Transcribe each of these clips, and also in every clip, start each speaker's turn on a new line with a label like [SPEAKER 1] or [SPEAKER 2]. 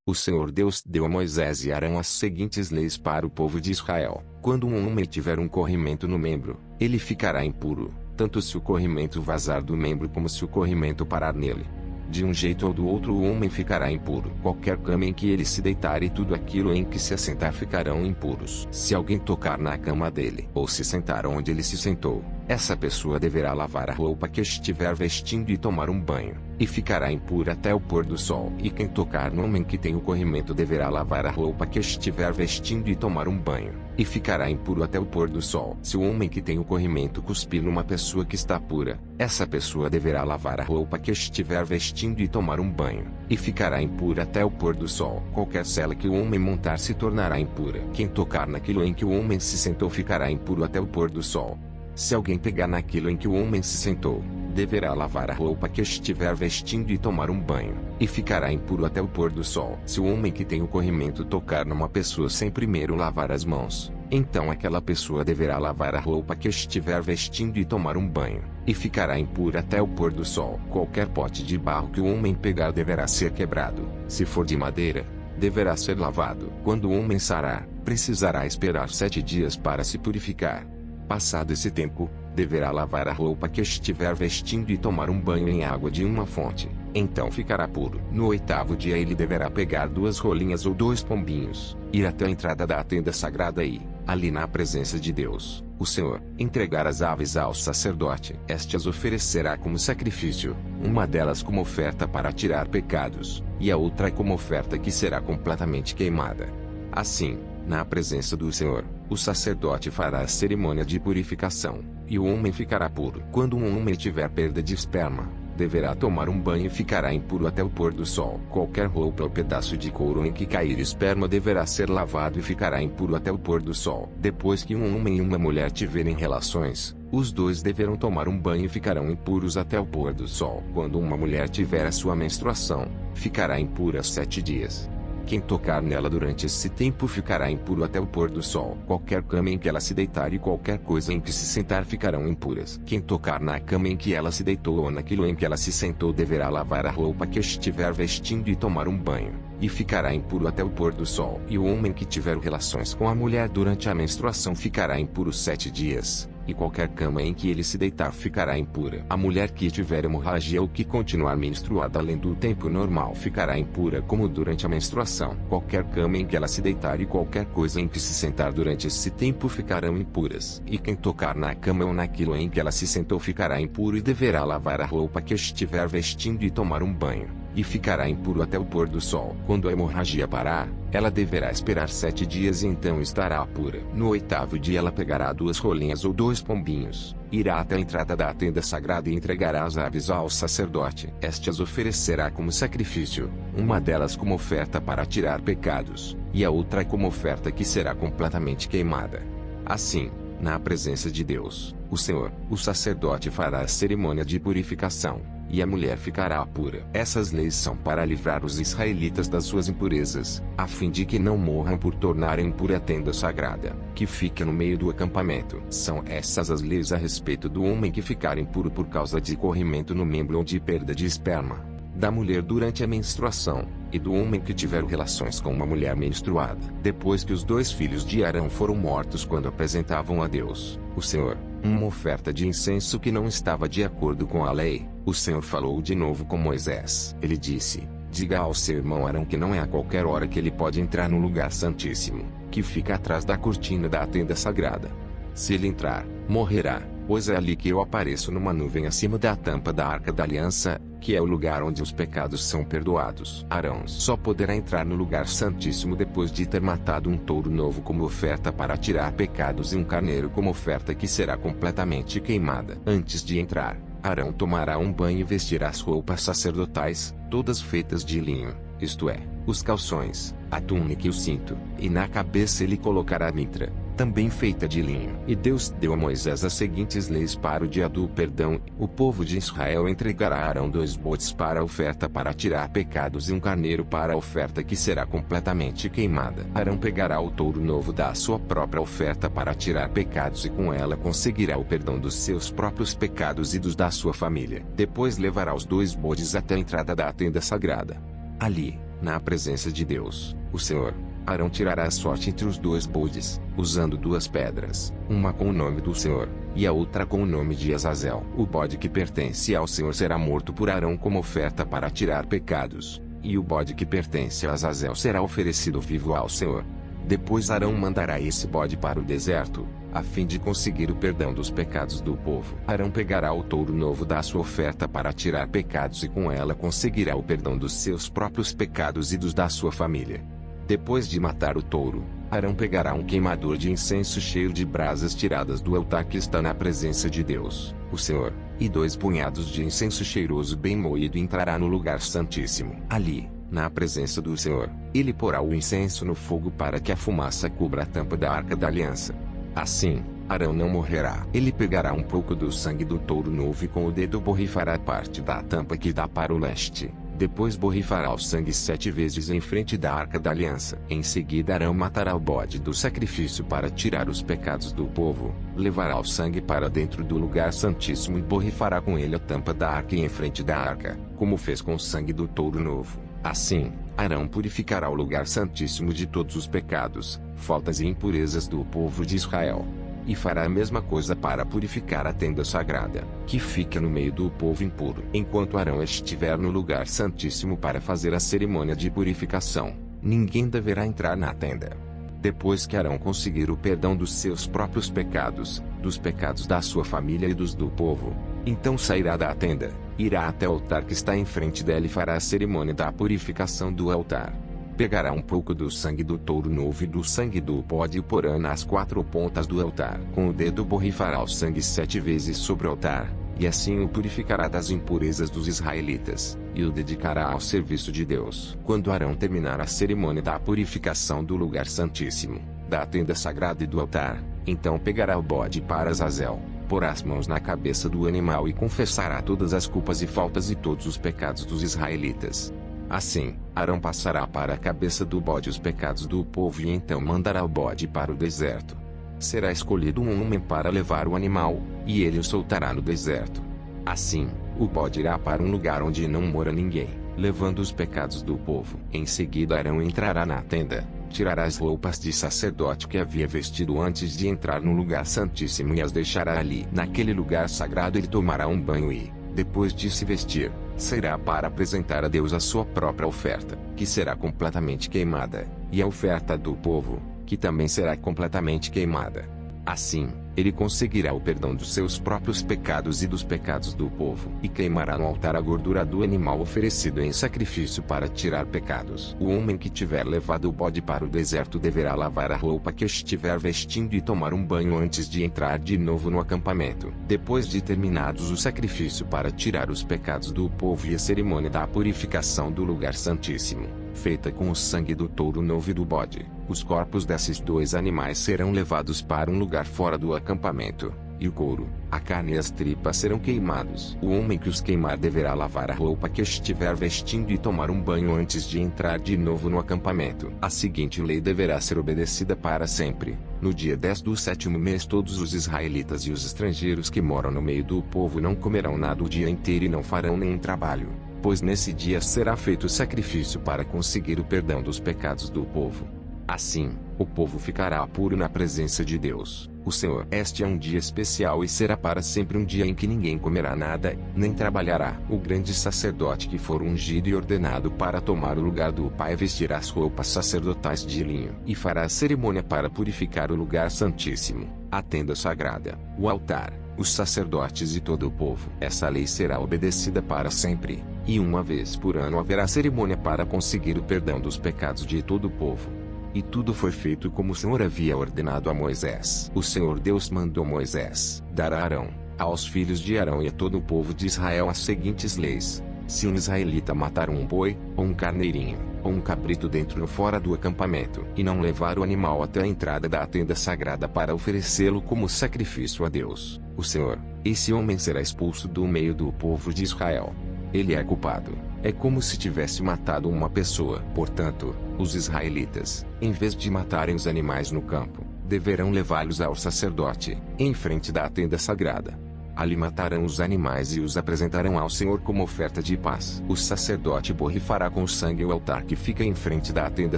[SPEAKER 1] O Senhor Deus deu a Moisés e Arão as seguintes leis para o povo de Israel. Quando um homem tiver um corrimento no membro, ele ficará impuro, tanto se o corrimento vazar do membro como se o corrimento parar nele. De um jeito ou do outro o homem ficará impuro. Qualquer cama em que ele se deitar e tudo aquilo em que se assentar ficarão impuros. Se alguém tocar na cama dele, ou se sentar onde ele se sentou, essa pessoa deverá lavar a roupa que estiver vestindo e tomar um banho, e ficará impura até o pôr do sol. E quem tocar no homem que tem o corrimento deverá lavar a roupa que estiver vestindo e tomar um banho, e ficará impuro até o pôr do sol. Se o homem que tem o corrimento cuspir numa pessoa que está pura, essa pessoa deverá lavar a roupa que estiver vestindo e tomar um banho, e ficará impura até o pôr do sol. Qualquer sela que o homem montar se tornará impura. Quem tocar naquilo em que o homem se sentou ficará impuro até o pôr do sol. Se alguém pegar naquilo em que o homem se sentou, deverá lavar a roupa que estiver vestindo e tomar um banho, e ficará impuro até o pôr do sol. Se o homem que tem o corrimento tocar numa pessoa sem primeiro lavar as mãos, então aquela pessoa deverá lavar a roupa que estiver vestindo e tomar um banho, e ficará impura até o pôr do sol. Qualquer pote de barro que o homem pegar deverá ser quebrado. Se for de madeira, deverá ser lavado. Quando o homem sarar, precisará esperar 7 dias para se purificar. Passado esse tempo, deverá lavar a roupa que estiver vestindo e tomar um banho em água de uma fonte. Então ficará puro. No 8º dia ele deverá pegar 2 rolinhas ou 2 pombinhos, ir até a entrada da tenda sagrada e, ali na presença de Deus, o Senhor, entregar as aves ao sacerdote. Este as oferecerá como sacrifício, uma delas como oferta para tirar pecados, e a outra como oferta que será completamente queimada. Assim, na presença do Senhor, o sacerdote fará a cerimônia de purificação, e o homem ficará puro. Quando um homem tiver perda de esperma, deverá tomar um banho e ficará impuro até o pôr do sol. Qualquer roupa ou pedaço de couro em que cair esperma deverá ser lavado e ficará impuro até o pôr do sol. Depois que um homem e uma mulher tiverem relações, os dois deverão tomar um banho e ficarão impuros até o pôr do sol. Quando uma mulher tiver a sua menstruação, ficará impura 7 dias. Quem tocar nela durante esse tempo ficará impuro até o pôr do sol. Qualquer cama em que ela se deitar e qualquer coisa em que se sentar ficarão impuras. Quem tocar na cama em que ela se deitou ou naquilo em que ela se sentou deverá lavar a roupa que estiver vestindo e tomar um banho, e ficará impuro até o pôr do sol. E o homem que tiver relações com a mulher durante a menstruação ficará impuro 7 dias. E qualquer cama em que ele se deitar ficará impura. A mulher que tiver hemorragia ou que continuar menstruada além do tempo normal ficará impura como durante a menstruação. Qualquer cama em que ela se deitar e qualquer coisa em que se sentar durante esse tempo ficarão impuras. E quem tocar na cama ou naquilo em que ela se sentou ficará impuro e deverá lavar a roupa que estiver vestindo e tomar um banho, e ficará impuro até o pôr do sol. Quando a hemorragia parar, ela deverá esperar 7 dias e então estará pura. No 8º dia ela pegará 2 rolinhas ou 2 pombinhos, irá até a entrada da tenda sagrada e entregará as aves ao sacerdote. Este as oferecerá como sacrifício, uma delas como oferta para tirar pecados, e a outra como oferta que será completamente queimada. Assim, na presença de Deus, o Senhor, o sacerdote fará a cerimônia de purificação, e a mulher ficará pura. Essas leis são para livrar os israelitas das suas impurezas, a fim de que não morram por tornarem impura a tenda sagrada, que fica no meio do acampamento. São essas as leis a respeito do homem que ficar impuro por causa de corrimento no membro ou de perda de esperma, da mulher durante a menstruação, e do homem que tiver relações com uma mulher menstruada. Depois que os 2 filhos de Arão foram mortos quando apresentavam a Deus, o Senhor, uma oferta de incenso que não estava de acordo com a lei, o Senhor falou de novo com Moisés. Ele disse: diga ao seu irmão Arão que não é a qualquer hora que ele pode entrar no lugar santíssimo, que fica atrás da cortina da tenda sagrada. Se ele entrar, morrerá, pois é ali que eu apareço numa nuvem acima da tampa da Arca da Aliança, que é o lugar onde os pecados são perdoados. Arão só poderá entrar no lugar santíssimo depois de ter matado um touro novo como oferta para tirar pecados e um carneiro como oferta que será completamente queimada. Antes de entrar, Arão tomará um banho e vestirá as roupas sacerdotais, todas feitas de linho, isto é, os calções, a túnica e o cinto, e na cabeça ele colocará a mitra, também feita de linho. E Deus deu a Moisés as seguintes leis para o dia do perdão: o povo de Israel entregará a Arão 2 bodes para a oferta para tirar pecados e um carneiro para a oferta que será completamente queimada. Arão pegará o touro novo da sua própria oferta para tirar pecados e com ela conseguirá o perdão dos seus próprios pecados e dos da sua família. Depois levará os 2 bodes até a entrada da tenda sagrada. Ali, na presença de Deus, o Senhor. Arão tirará a sorte entre os dois bodes, usando duas pedras, uma com o nome do Senhor, e a outra com o nome de Azazel. O bode que pertence ao Senhor será morto por Arão como oferta para tirar pecados, e o bode que pertence a Azazel será oferecido vivo ao Senhor. Depois Arão mandará esse bode para o deserto, a fim de conseguir o perdão dos pecados do povo. Arão pegará o touro novo da sua oferta para tirar pecados e com ela conseguirá o perdão dos seus próprios pecados e dos da sua família. Depois de matar o touro, Arão pegará um queimador de incenso cheio de brasas tiradas do altar que está na presença de Deus, o Senhor, e 2 punhados de incenso cheiroso bem moído e entrará no lugar santíssimo. Ali, na presença do Senhor, ele porá o incenso no fogo para que a fumaça cubra a tampa da arca da aliança. Assim, Arão não morrerá. Ele pegará um pouco do sangue do touro novo e com o dedo borrifará a parte da tampa que dá para o leste. Depois borrifará o sangue 7 vezes em frente da arca da aliança. Em seguida Arão matará o bode do sacrifício para tirar os pecados do povo, levará o sangue para dentro do lugar santíssimo e borrifará com ele a tampa da arca em frente da arca, como fez com o sangue do touro novo. Assim, Arão purificará o lugar santíssimo de todos os pecados, faltas e impurezas do povo de Israel. E fará a mesma coisa para purificar a tenda sagrada, que fica no meio do povo impuro. Enquanto Arão estiver no lugar santíssimo para fazer a cerimônia de purificação, ninguém deverá entrar na tenda. Depois que Arão conseguir o perdão dos seus próprios pecados, dos pecados da sua família e dos do povo, então sairá da tenda, irá até o altar que está em frente dela e fará a cerimônia da purificação do altar. Pegará um pouco do sangue do touro novo e do sangue do bode e o porá nas 4 pontas do altar. Com o dedo borrifará o sangue 7 vezes sobre o altar, e assim o purificará das impurezas dos israelitas, e o dedicará ao serviço de Deus. Quando Arão terminar a cerimônia da purificação do lugar santíssimo, da tenda sagrada e do altar, então pegará o bode para Azazel, porá as mãos na cabeça do animal e confessará todas as culpas e faltas e todos os pecados dos israelitas. Assim, Arão passará para a cabeça do bode os pecados do povo e então mandará o bode para o deserto. Será escolhido um homem para levar o animal, e ele o soltará no deserto. Assim, o bode irá para um lugar onde não mora ninguém, levando os pecados do povo. Em seguida Arão entrará na tenda, tirará as roupas de sacerdote que havia vestido antes de entrar no lugar santíssimo e as deixará ali. Naquele lugar sagrado ele tomará um banho e, depois de se vestir, sairá para apresentar a Deus a sua própria oferta, que será completamente queimada, e a oferta do povo, que também será completamente queimada. Assim, ele conseguirá o perdão dos seus próprios pecados e dos pecados do povo, e queimará no altar a gordura do animal oferecido em sacrifício para tirar pecados. O homem que tiver levado o bode para o deserto deverá lavar a roupa que estiver vestindo e tomar um banho antes de entrar de novo no acampamento. Depois de terminados o sacrifício para tirar os pecados do povo e a cerimônia da purificação do lugar santíssimo, feita com o sangue do touro novo e do bode, os corpos desses 2 animais serão levados para um lugar fora do acampamento, e o couro, a carne e as tripas serão queimados. O homem que os queimar deverá lavar a roupa que estiver vestindo e tomar um banho antes de entrar de novo no acampamento. A seguinte lei deverá ser obedecida para sempre. No dia 10 do 7º mês todos os israelitas e os estrangeiros que moram no meio do povo não comerão nada o dia inteiro e não farão nenhum trabalho, pois nesse dia será feito o sacrifício para conseguir o perdão dos pecados do povo. Assim, o povo ficará puro na presença de Deus, o Senhor. Este é um dia especial e será para sempre um dia em que ninguém comerá nada, nem trabalhará. O grande sacerdote que for ungido e ordenado para tomar o lugar do Pai vestirá as roupas sacerdotais de linho e fará a cerimônia para purificar o lugar santíssimo, a tenda sagrada, o altar, os sacerdotes e todo o povo. Essa lei será obedecida para sempre, e uma vez por ano haverá cerimônia para conseguir o perdão dos pecados de todo o povo. E tudo foi feito como o Senhor havia ordenado a Moisés. O Senhor Deus mandou Moisés dar a Arão, aos filhos de Arão e a todo o povo de Israel as seguintes leis: se um israelita matar um boi, ou um carneirinho, ou um cabrito dentro ou fora do acampamento, e não levar o animal até a entrada da tenda sagrada para oferecê-lo como sacrifício a Deus, o Senhor, esse homem será expulso do meio do povo de Israel. Ele é culpado. É como se tivesse matado uma pessoa. Portanto, os israelitas, em vez de matarem os animais no campo, deverão levá-los ao sacerdote, em frente da tenda sagrada. Ali matarão os animais e os apresentarão ao Senhor como oferta de paz. O sacerdote borrifará com sangue o altar que fica em frente da tenda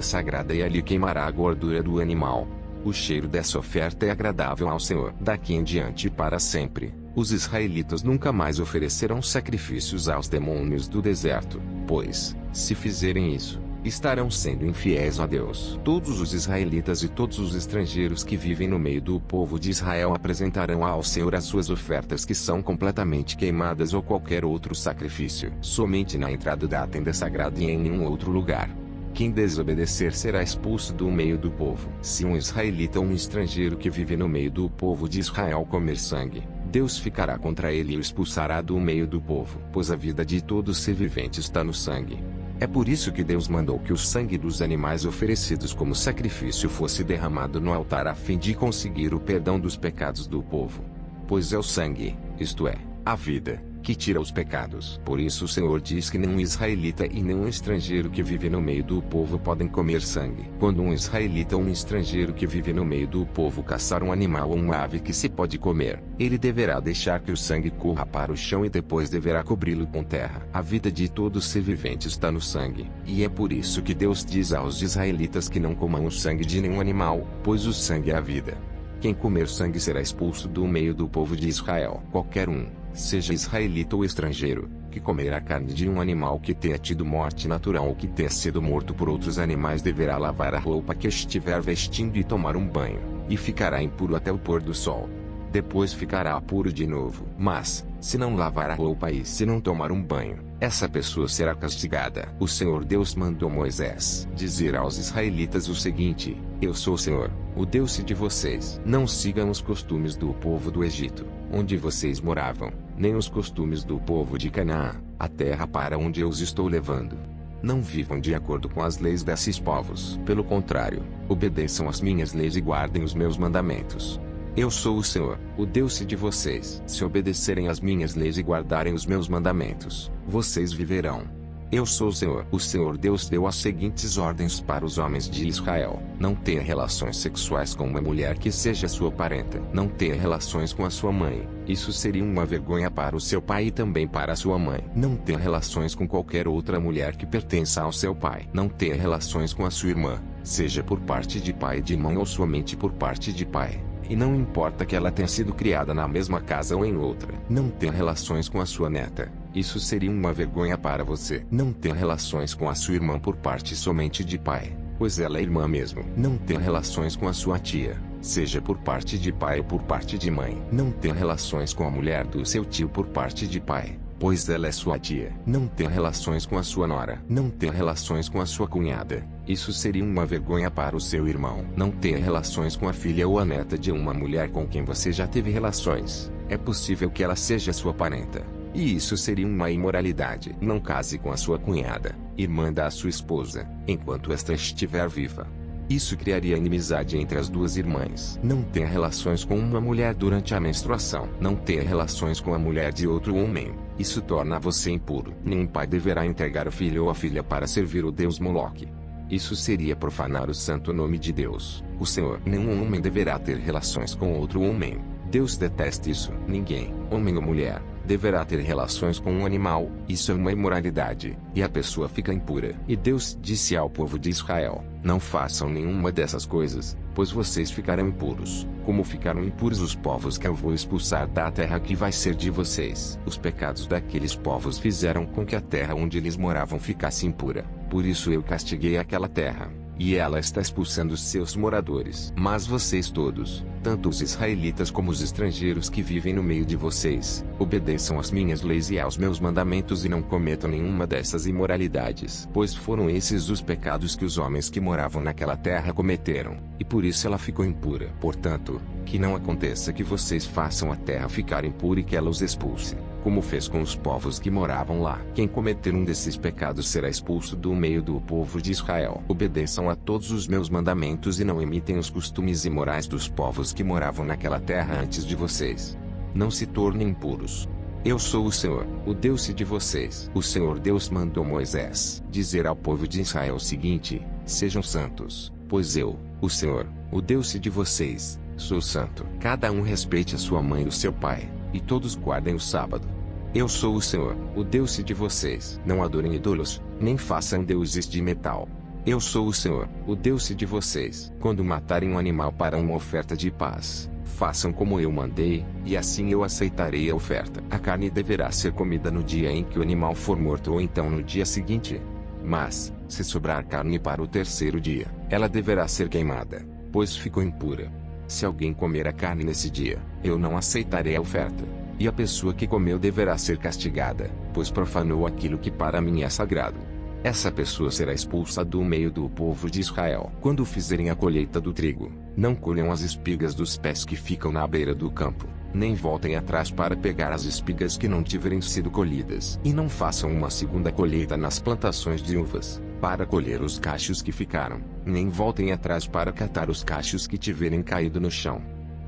[SPEAKER 1] sagrada e ali queimará a gordura do animal. O cheiro dessa oferta é agradável ao Senhor. Daqui em diante e para sempre, os israelitas nunca mais oferecerão sacrifícios aos demônios do deserto, pois, se fizerem isso, estarão sendo infiéis a Deus. Todos os israelitas e todos os estrangeiros que vivem no meio do povo de Israel apresentarão ao Senhor as suas ofertas que são completamente queimadas ou qualquer outro sacrifício, somente na entrada da tenda sagrada e em nenhum outro lugar. Quem desobedecer será expulso do meio do povo. Se um israelita ou um estrangeiro que vive no meio do povo de Israel comer sangue, Deus ficará contra ele e o expulsará do meio do povo, pois a vida de todo ser vivente está no sangue. É por isso que Deus mandou que o sangue dos animais oferecidos como sacrifício fosse derramado no altar a fim de conseguir o perdão dos pecados do povo. Pois é o sangue, isto é, a vida, que tira os pecados. Por isso o Senhor diz que nenhum israelita e nenhum estrangeiro que vive no meio do povo podem comer sangue. Quando um israelita ou um estrangeiro que vive no meio do povo caçar um animal ou uma ave que se pode comer, ele deverá deixar que o sangue corra para o chão e depois deverá cobri-lo com terra. A vida de todo ser vivente está no sangue, e é por isso que Deus diz aos israelitas que não comam o sangue de nenhum animal, pois o sangue é a vida. Quem comer sangue será expulso do meio do povo de Israel. Qualquer um, seja israelita ou estrangeiro, que comer a carne de um animal que tenha tido morte natural ou que tenha sido morto por outros animais deverá lavar a roupa que estiver vestindo e tomar um banho, e ficará impuro até o pôr do sol. Depois ficará puro de novo. Mas, se não lavar a roupa e se não tomar um banho, essa pessoa será castigada. O Senhor Deus mandou Moisés dizer aos israelitas o seguinte: Eu sou o Senhor, o Deus de vocês. Não sigam os costumes do povo do Egito, onde vocês moravam, nem os costumes do povo de Canaã, a terra para onde eu os estou levando. Não vivam de acordo com as leis desses povos. Pelo contrário, obedeçam às minhas leis e guardem os meus mandamentos. Eu sou o Senhor, o Deus de vocês. Se obedecerem às minhas leis e guardarem os meus mandamentos, vocês viverão. Eu sou o Senhor. O Senhor Deus deu as seguintes ordens para os homens de Israel: não tenha relações sexuais com uma mulher que seja sua parenta. Não tenha relações com a sua mãe. Isso seria uma vergonha para o seu pai e também para a sua mãe. Não tenha relações com qualquer outra mulher que pertença ao seu pai. Não tenha relações com a sua irmã, seja por parte de pai e de mãe ou somente por parte de pai. E não importa que ela tenha sido criada na mesma casa ou em outra. Não tenha relações com a sua neta. Isso seria uma vergonha para você. Não tenha relações com a sua irmã por parte somente de pai, pois ela é irmã mesmo. Não tenha relações com a sua tia, seja por parte de pai ou por parte de mãe. Não tenha relações com a mulher do seu tio por parte de pai, pois ela é sua tia. Não tenha relações com a sua nora. Não tenha relações com a sua cunhada. Isso seria uma vergonha para o seu irmão. Não tenha relações com a filha ou a neta de uma mulher com quem você já teve relações. É possível que ela seja sua parenta, e isso seria uma imoralidade. Não case com a sua cunhada, irmã da sua esposa, enquanto esta estiver viva. Isso criaria inimizade entre as duas irmãs. Não tenha relações com uma mulher durante a menstruação. Não tenha relações com a mulher de outro homem. Isso torna você impuro. Nenhum pai deverá entregar o filho ou a filha para servir o deus Moloque. Isso seria profanar o santo nome de Deus, o Senhor. Nenhum homem deverá ter relações com outro homem. Deus detesta isso. Ninguém, homem ou mulher, deverá ter relações com um animal. Isso é uma imoralidade, e a pessoa fica impura. E Deus disse ao povo de Israel: não façam nenhuma dessas coisas, pois vocês ficarão impuros, como ficaram impuros os povos que eu vou expulsar da terra que vai ser de vocês. Os pecados daqueles povos fizeram com que a terra onde eles moravam ficasse impura. Por isso eu castiguei aquela terra, e ela está expulsando seus moradores. Mas vocês todos, tanto os israelitas como os estrangeiros que vivem no meio de vocês, obedeçam às minhas leis e aos meus mandamentos e não cometam nenhuma dessas imoralidades. Pois foram esses os pecados que os homens que moravam naquela terra cometeram, e por isso ela ficou impura. Portanto, que não aconteça que vocês façam a terra ficar impura e que ela os expulse, como fez com os povos que moravam lá. Quem cometer um desses pecados será expulso do meio do povo de Israel. Obedeçam a todos os meus mandamentos e não imitem os costumes imorais dos povos que moravam naquela terra antes de vocês. Não se tornem impuros. Eu sou o Senhor, o Deus de vocês. O Senhor Deus mandou Moisés dizer ao povo de Israel o seguinte: sejam santos, pois eu, o Senhor, o Deus de vocês, sou santo. Cada um respeite a sua mãe e o seu pai, e todos guardem o sábado. Eu sou o Senhor, o Deus de vocês. Não adorem ídolos, nem façam deuses de metal. Eu sou o Senhor, o Deus de vocês. Quando matarem um animal para uma oferta de paz, façam como eu mandei, e assim eu aceitarei a oferta. A carne deverá ser comida no dia em que o animal for morto ou então no dia seguinte. Mas, se sobrar carne para o terceiro dia, ela deverá ser queimada, pois ficou impura. Se alguém comer a carne nesse dia, eu não aceitarei a oferta. E a pessoa que comeu deverá ser castigada, pois profanou aquilo que para mim é sagrado. Essa pessoa será expulsa do meio do povo de Israel. Quando fizerem a colheita do trigo, não colham as espigas dos pés que ficam na beira do campo, nem voltem atrás para pegar as espigas que não tiverem sido colhidas. E não façam uma segunda colheita nas plantações de uvas, para colher os cachos que ficaram, nem voltem atrás para catar os cachos que tiverem caído no chão.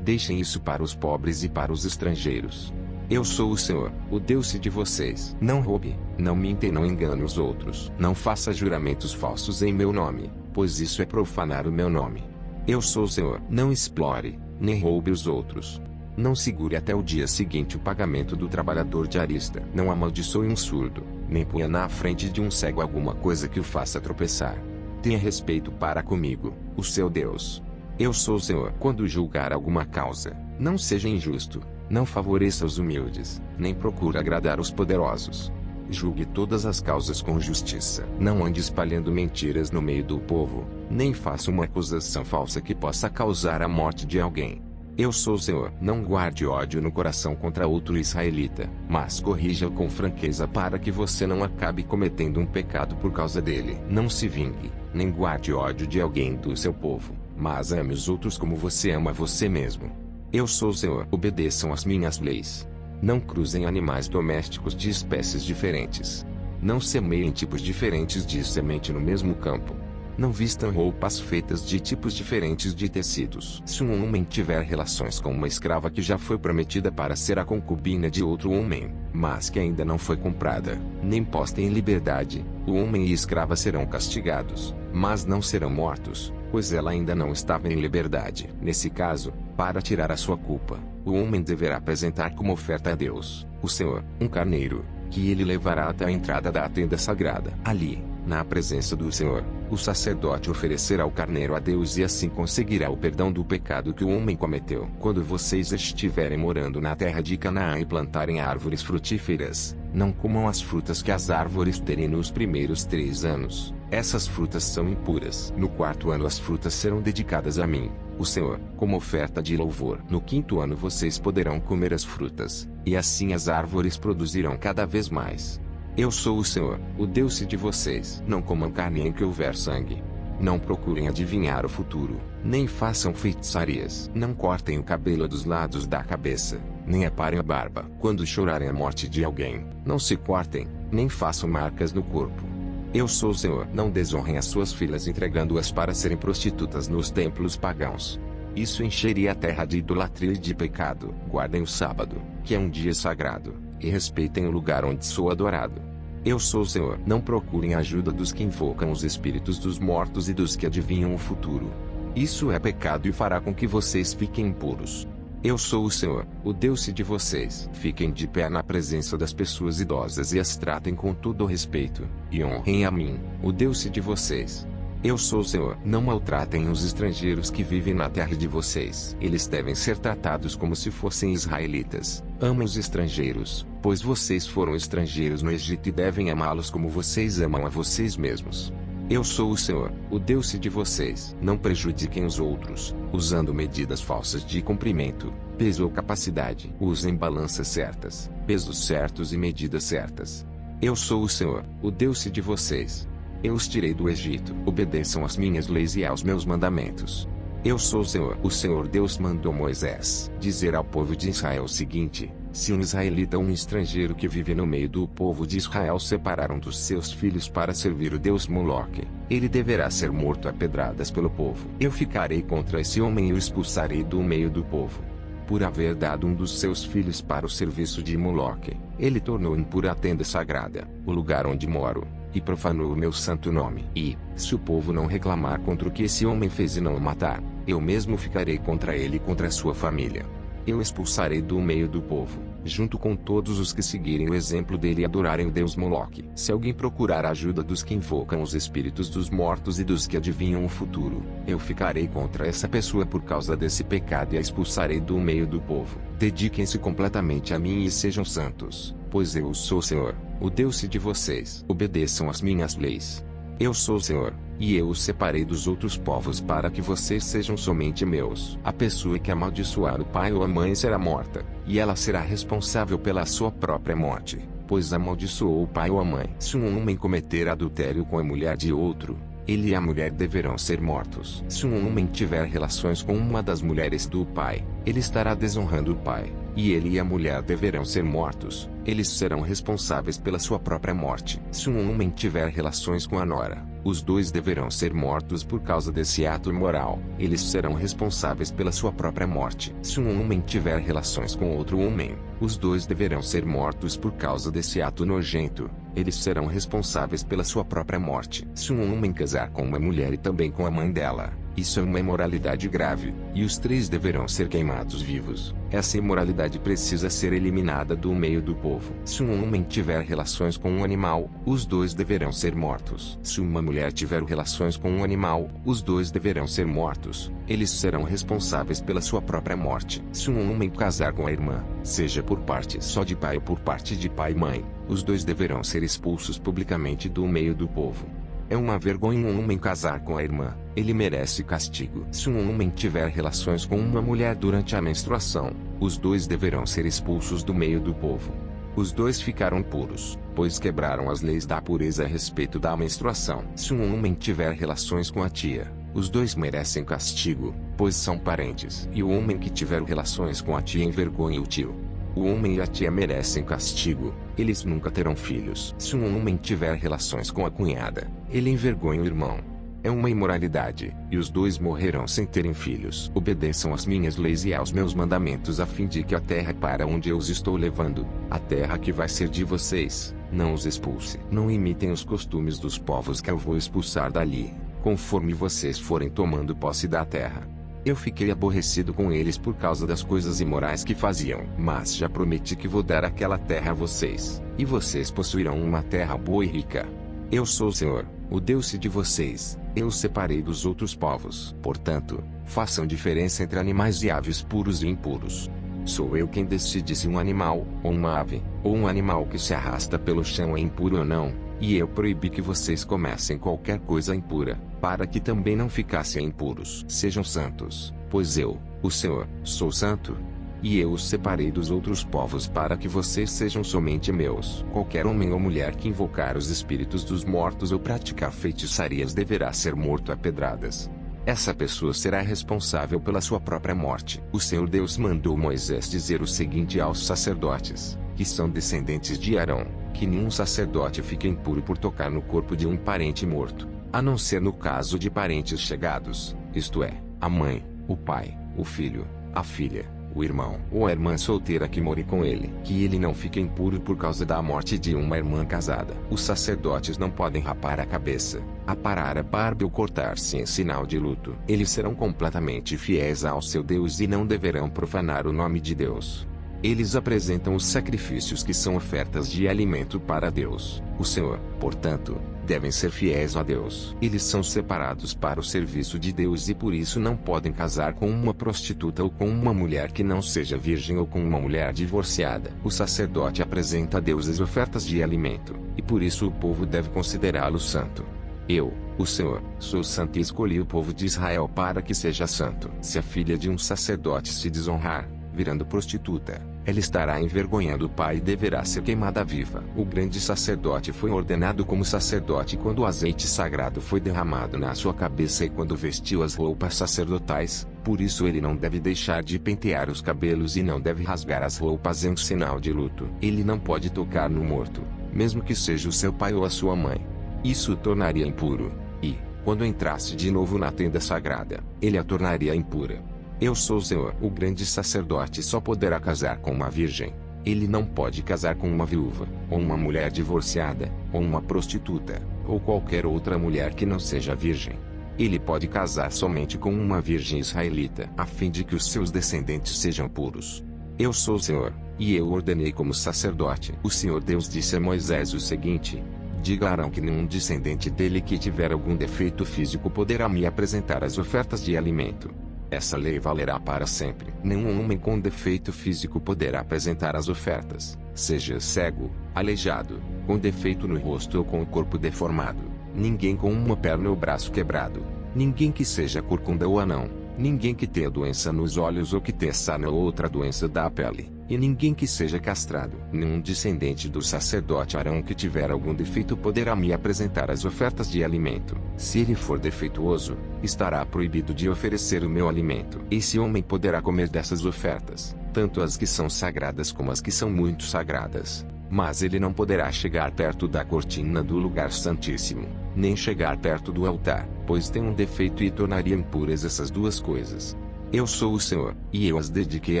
[SPEAKER 1] Deixem isso para os pobres e para os estrangeiros. Eu sou o Senhor, o Deus de vocês. Não roube, não minta e não engane os outros. Não faça juramentos falsos em meu nome, pois isso é profanar o meu nome. Eu sou o Senhor. Não explore, nem roube os outros. Não segure até o dia seguinte o pagamento do trabalhador diarista. Não amaldiçoe um surdo, nem ponha na frente de um cego alguma coisa que o faça tropeçar. Tenha respeito para comigo, o seu Deus. Eu sou o Senhor. Quando julgar alguma causa, não seja injusto. Não favoreça os humildes, nem procure agradar os poderosos. Julgue todas as causas com justiça. Não ande espalhando mentiras no meio do povo, nem faça uma acusação falsa que possa causar a morte de alguém. Eu sou o Senhor. Não guarde ódio no coração contra outro israelita, mas corrija-o com franqueza para que você não acabe cometendo um pecado por causa dele. Não se vingue, nem guarde ódio de alguém do seu povo, mas ame os outros como você ama você mesmo. Eu sou o Senhor. Obedeçam às minhas leis. Não cruzem animais domésticos de espécies diferentes. Não semeiem tipos diferentes de semente no mesmo campo. Não vistam roupas feitas de tipos diferentes de tecidos. Se um homem tiver relações com uma escrava que já foi prometida para ser a concubina de outro homem, mas que ainda não foi comprada, nem posta em liberdade, o homem e a escrava serão castigados, mas não serão mortos, pois ela ainda não estava em liberdade. Nesse caso, para tirar a sua culpa, o homem deverá apresentar como oferta a Deus, o Senhor, um carneiro, que ele levará até a entrada da tenda sagrada. Ali, na presença do Senhor, o sacerdote oferecerá o carneiro a Deus e assim conseguirá o perdão do pecado que o homem cometeu. Quando vocês estiverem morando na terra de Canaã e plantarem árvores frutíferas, não comam as frutas que as árvores terem nos primeiros 3 anos. Essas frutas são impuras. No 4º ano as frutas serão dedicadas a mim, o Senhor, como oferta de louvor. No 5º ano vocês poderão comer as frutas, e assim as árvores produzirão cada vez mais. Eu sou o Senhor, o Deus de vocês. Não comam carne em que houver sangue. Não procurem adivinhar o futuro, nem façam feitiçarias. Não cortem o cabelo dos lados da cabeça, nem aparem a barba. Quando chorarem a morte de alguém, não se cortem, nem façam marcas no corpo. Eu sou o Senhor. Não desonrem as suas filhas entregando-as para serem prostitutas nos templos pagãos. Isso encheria a terra de idolatria e de pecado. Guardem o sábado, que é um dia sagrado, e respeitem o lugar onde sou adorado. Eu sou o Senhor. Não procurem a ajuda dos que invocam os espíritos dos mortos e dos que adivinham o futuro. Isso é pecado e fará com que vocês fiquem impuros. Eu sou o Senhor, o Deus de vocês. Fiquem de pé na presença das pessoas idosas e as tratem com todo o respeito, e honrem a mim, o Deus de vocês. Eu sou o Senhor. Não maltratem os estrangeiros que vivem na terra de vocês. Eles devem ser tratados como se fossem israelitas. Amem os estrangeiros, pois vocês foram estrangeiros no Egito e devem amá-los como vocês amam a vocês mesmos. Eu sou o Senhor, o Deus de vocês. Não prejudiquem os outros, usando medidas falsas de comprimento, peso ou capacidade. Usem balanças certas, pesos certos e medidas certas. Eu sou o Senhor, o Deus de vocês. Eu os tirei do Egito. Obedeçam às minhas leis e aos meus mandamentos. Eu sou o Senhor. O Senhor Deus mandou Moisés dizer ao povo de Israel o seguinte: se um israelita ou um estrangeiro que vive no meio do povo de Israel separar um dos seus filhos para servir o deus Moloque, ele deverá ser morto a pedradas pelo povo. Eu ficarei contra esse homem e o expulsarei do meio do povo. Por haver dado um dos seus filhos para o serviço de Moloque, ele tornou impura a tenda sagrada, o lugar onde moro, e profanou o meu santo nome. E, se o povo não reclamar contra o que esse homem fez e não o matar, eu mesmo ficarei contra ele e contra a sua família. Eu expulsarei do meio do povo, junto com todos os que seguirem o exemplo dele e adorarem o deus Moloque. Se alguém procurar a ajuda dos que invocam os espíritos dos mortos e dos que adivinham o futuro, eu ficarei contra essa pessoa por causa desse pecado e a expulsarei do meio do povo. Dediquem-se completamente a mim e sejam santos, pois eu sou o Senhor, o Deus de vocês. Obedeçam às minhas leis. Eu sou o Senhor, e eu os separei dos outros povos para que vocês sejam somente meus. A pessoa que amaldiçoar o pai ou a mãe será morta, e ela será responsável pela sua própria morte, pois amaldiçoou o pai ou a mãe. Se um homem cometer adultério com a mulher de outro, ele e a mulher deverão ser mortos. Se um homem tiver relações com uma das mulheres do pai, ele estará desonrando o pai, e ele e a mulher deverão ser mortos. Eles serão responsáveis pela sua própria morte. Se um homem tiver relações com a nora, os dois deverão ser mortos por causa desse ato imoral. Eles serão responsáveis pela sua própria morte. Se um homem tiver relações com outro homem, os dois deverão ser mortos por causa desse ato nojento. Eles serão responsáveis pela sua própria morte. Se um homem casar com uma mulher e também com a mãe dela, isso é uma imoralidade grave, e os três deverão ser queimados vivos. Essa imoralidade precisa ser eliminada do meio do povo. Se um homem tiver relações com um animal, os dois deverão ser mortos. Se uma mulher tiver relações com um animal, os dois deverão ser mortos. Eles serão responsáveis pela sua própria morte. Se um homem casar com a irmã, seja por parte só de pai ou por parte de pai e mãe, os dois deverão ser expulsos publicamente do meio do povo. É uma vergonha um homem casar com a irmã, ele merece castigo. Se um homem tiver relações com uma mulher durante a menstruação, os dois deverão ser expulsos do meio do povo. Os dois ficaram puros, pois quebraram as leis da pureza a respeito da menstruação. Se um homem tiver relações com a tia, os dois merecem castigo, pois são parentes. E o homem que tiver relações com a tia envergonha o tio. O homem e a tia merecem castigo, eles nunca terão filhos. Se um homem tiver relações com a cunhada, ele envergonha o irmão. É uma imoralidade, e os dois morrerão sem terem filhos. Obedeçam às minhas leis e aos meus mandamentos a fim de que a terra para onde eu os estou levando, a terra que vai ser de vocês, não os expulse. Não imitem os costumes dos povos que eu vou expulsar dali, conforme vocês forem tomando posse da terra. Eu fiquei aborrecido com eles por causa das coisas imorais que faziam. Mas já prometi que vou dar aquela terra a vocês, e vocês possuirão uma terra boa e rica. Eu sou o Senhor, o Deus de vocês, eu os separei dos outros povos. Portanto, façam diferença entre animais e aves puros e impuros. Sou eu quem decide se um animal, ou uma ave, ou um animal que se arrasta pelo chão é impuro ou não, e eu proibi que vocês comessem qualquer coisa impura, para que também não ficassem impuros. Sejam santos, pois eu, o Senhor, sou santo. E eu os separei dos outros povos para que vocês sejam somente meus. Qualquer homem ou mulher que invocar os espíritos dos mortos ou praticar feitiçarias deverá ser morto a pedradas. Essa pessoa será responsável pela sua própria morte. O Senhor Deus mandou Moisés dizer o seguinte aos sacerdotes, que são descendentes de Arão, que nenhum sacerdote fique impuro por tocar no corpo de um parente morto, a não ser no caso de parentes chegados, isto é, a mãe, o pai, o filho, a filha, o irmão ou a irmã solteira que more com ele. Que ele não fique impuro por causa da morte de uma irmã casada. Os sacerdotes não podem rapar a cabeça, aparar a barba ou cortar-se em sinal de luto. Eles serão completamente fiéis ao seu Deus e não deverão profanar o nome de Deus. Eles apresentam os sacrifícios que são ofertas de alimento para Deus, o Senhor. Portanto, devem ser fiéis a Deus. Eles são separados para o serviço de Deus e por isso não podem casar com uma prostituta ou com uma mulher que não seja virgem ou com uma mulher divorciada. O sacerdote apresenta a Deus as ofertas de alimento, e por isso o povo deve considerá-lo santo. Eu, o Senhor, sou santo e escolhi o povo de Israel para que seja santo. Se a filha de um sacerdote se desonrar, virando prostituta, ela estará envergonhando o pai e deverá ser queimada viva. O grande sacerdote foi ordenado como sacerdote quando o azeite sagrado foi derramado na sua cabeça e quando vestiu as roupas sacerdotais, por isso ele não deve deixar de pentear os cabelos e não deve rasgar as roupas em sinal de luto. Ele não pode tocar no morto, mesmo que seja o seu pai ou a sua mãe. Isso o tornaria impuro, e, quando entrasse de novo na tenda sagrada, ele a tornaria impura. Eu sou o Senhor. O grande sacerdote só poderá casar com uma virgem. Ele não pode casar com uma viúva, ou uma mulher divorciada, ou uma prostituta, ou qualquer outra mulher que não seja virgem. Ele pode casar somente com uma virgem israelita, a fim de que os seus descendentes sejam puros. Eu sou o Senhor, e eu ordenei como sacerdote. O Senhor Deus disse a Moisés o seguinte: diga a Arão que nenhum descendente dele que tiver algum defeito físico poderá me apresentar as ofertas de alimento. Essa lei valerá para sempre. Nenhum homem com defeito físico poderá apresentar as ofertas, seja cego, aleijado, com defeito no rosto ou com o corpo deformado, ninguém com uma perna ou braço quebrado, ninguém que seja corcunda ou anão, ninguém que tenha doença nos olhos ou que tenha sarna ou outra doença da pele, e ninguém que seja castrado. Nenhum descendente do sacerdote Arão que tiver algum defeito poderá me apresentar as ofertas de alimento. Se ele for defeituoso, estará proibido de oferecer o meu alimento. Esse homem poderá comer dessas ofertas, tanto as que são sagradas como as que são muito sagradas. Mas ele não poderá chegar perto da cortina do lugar santíssimo, nem chegar perto do altar, pois tem um defeito e tornaria impuras essas duas coisas. Eu sou o Senhor, e eu as dediquei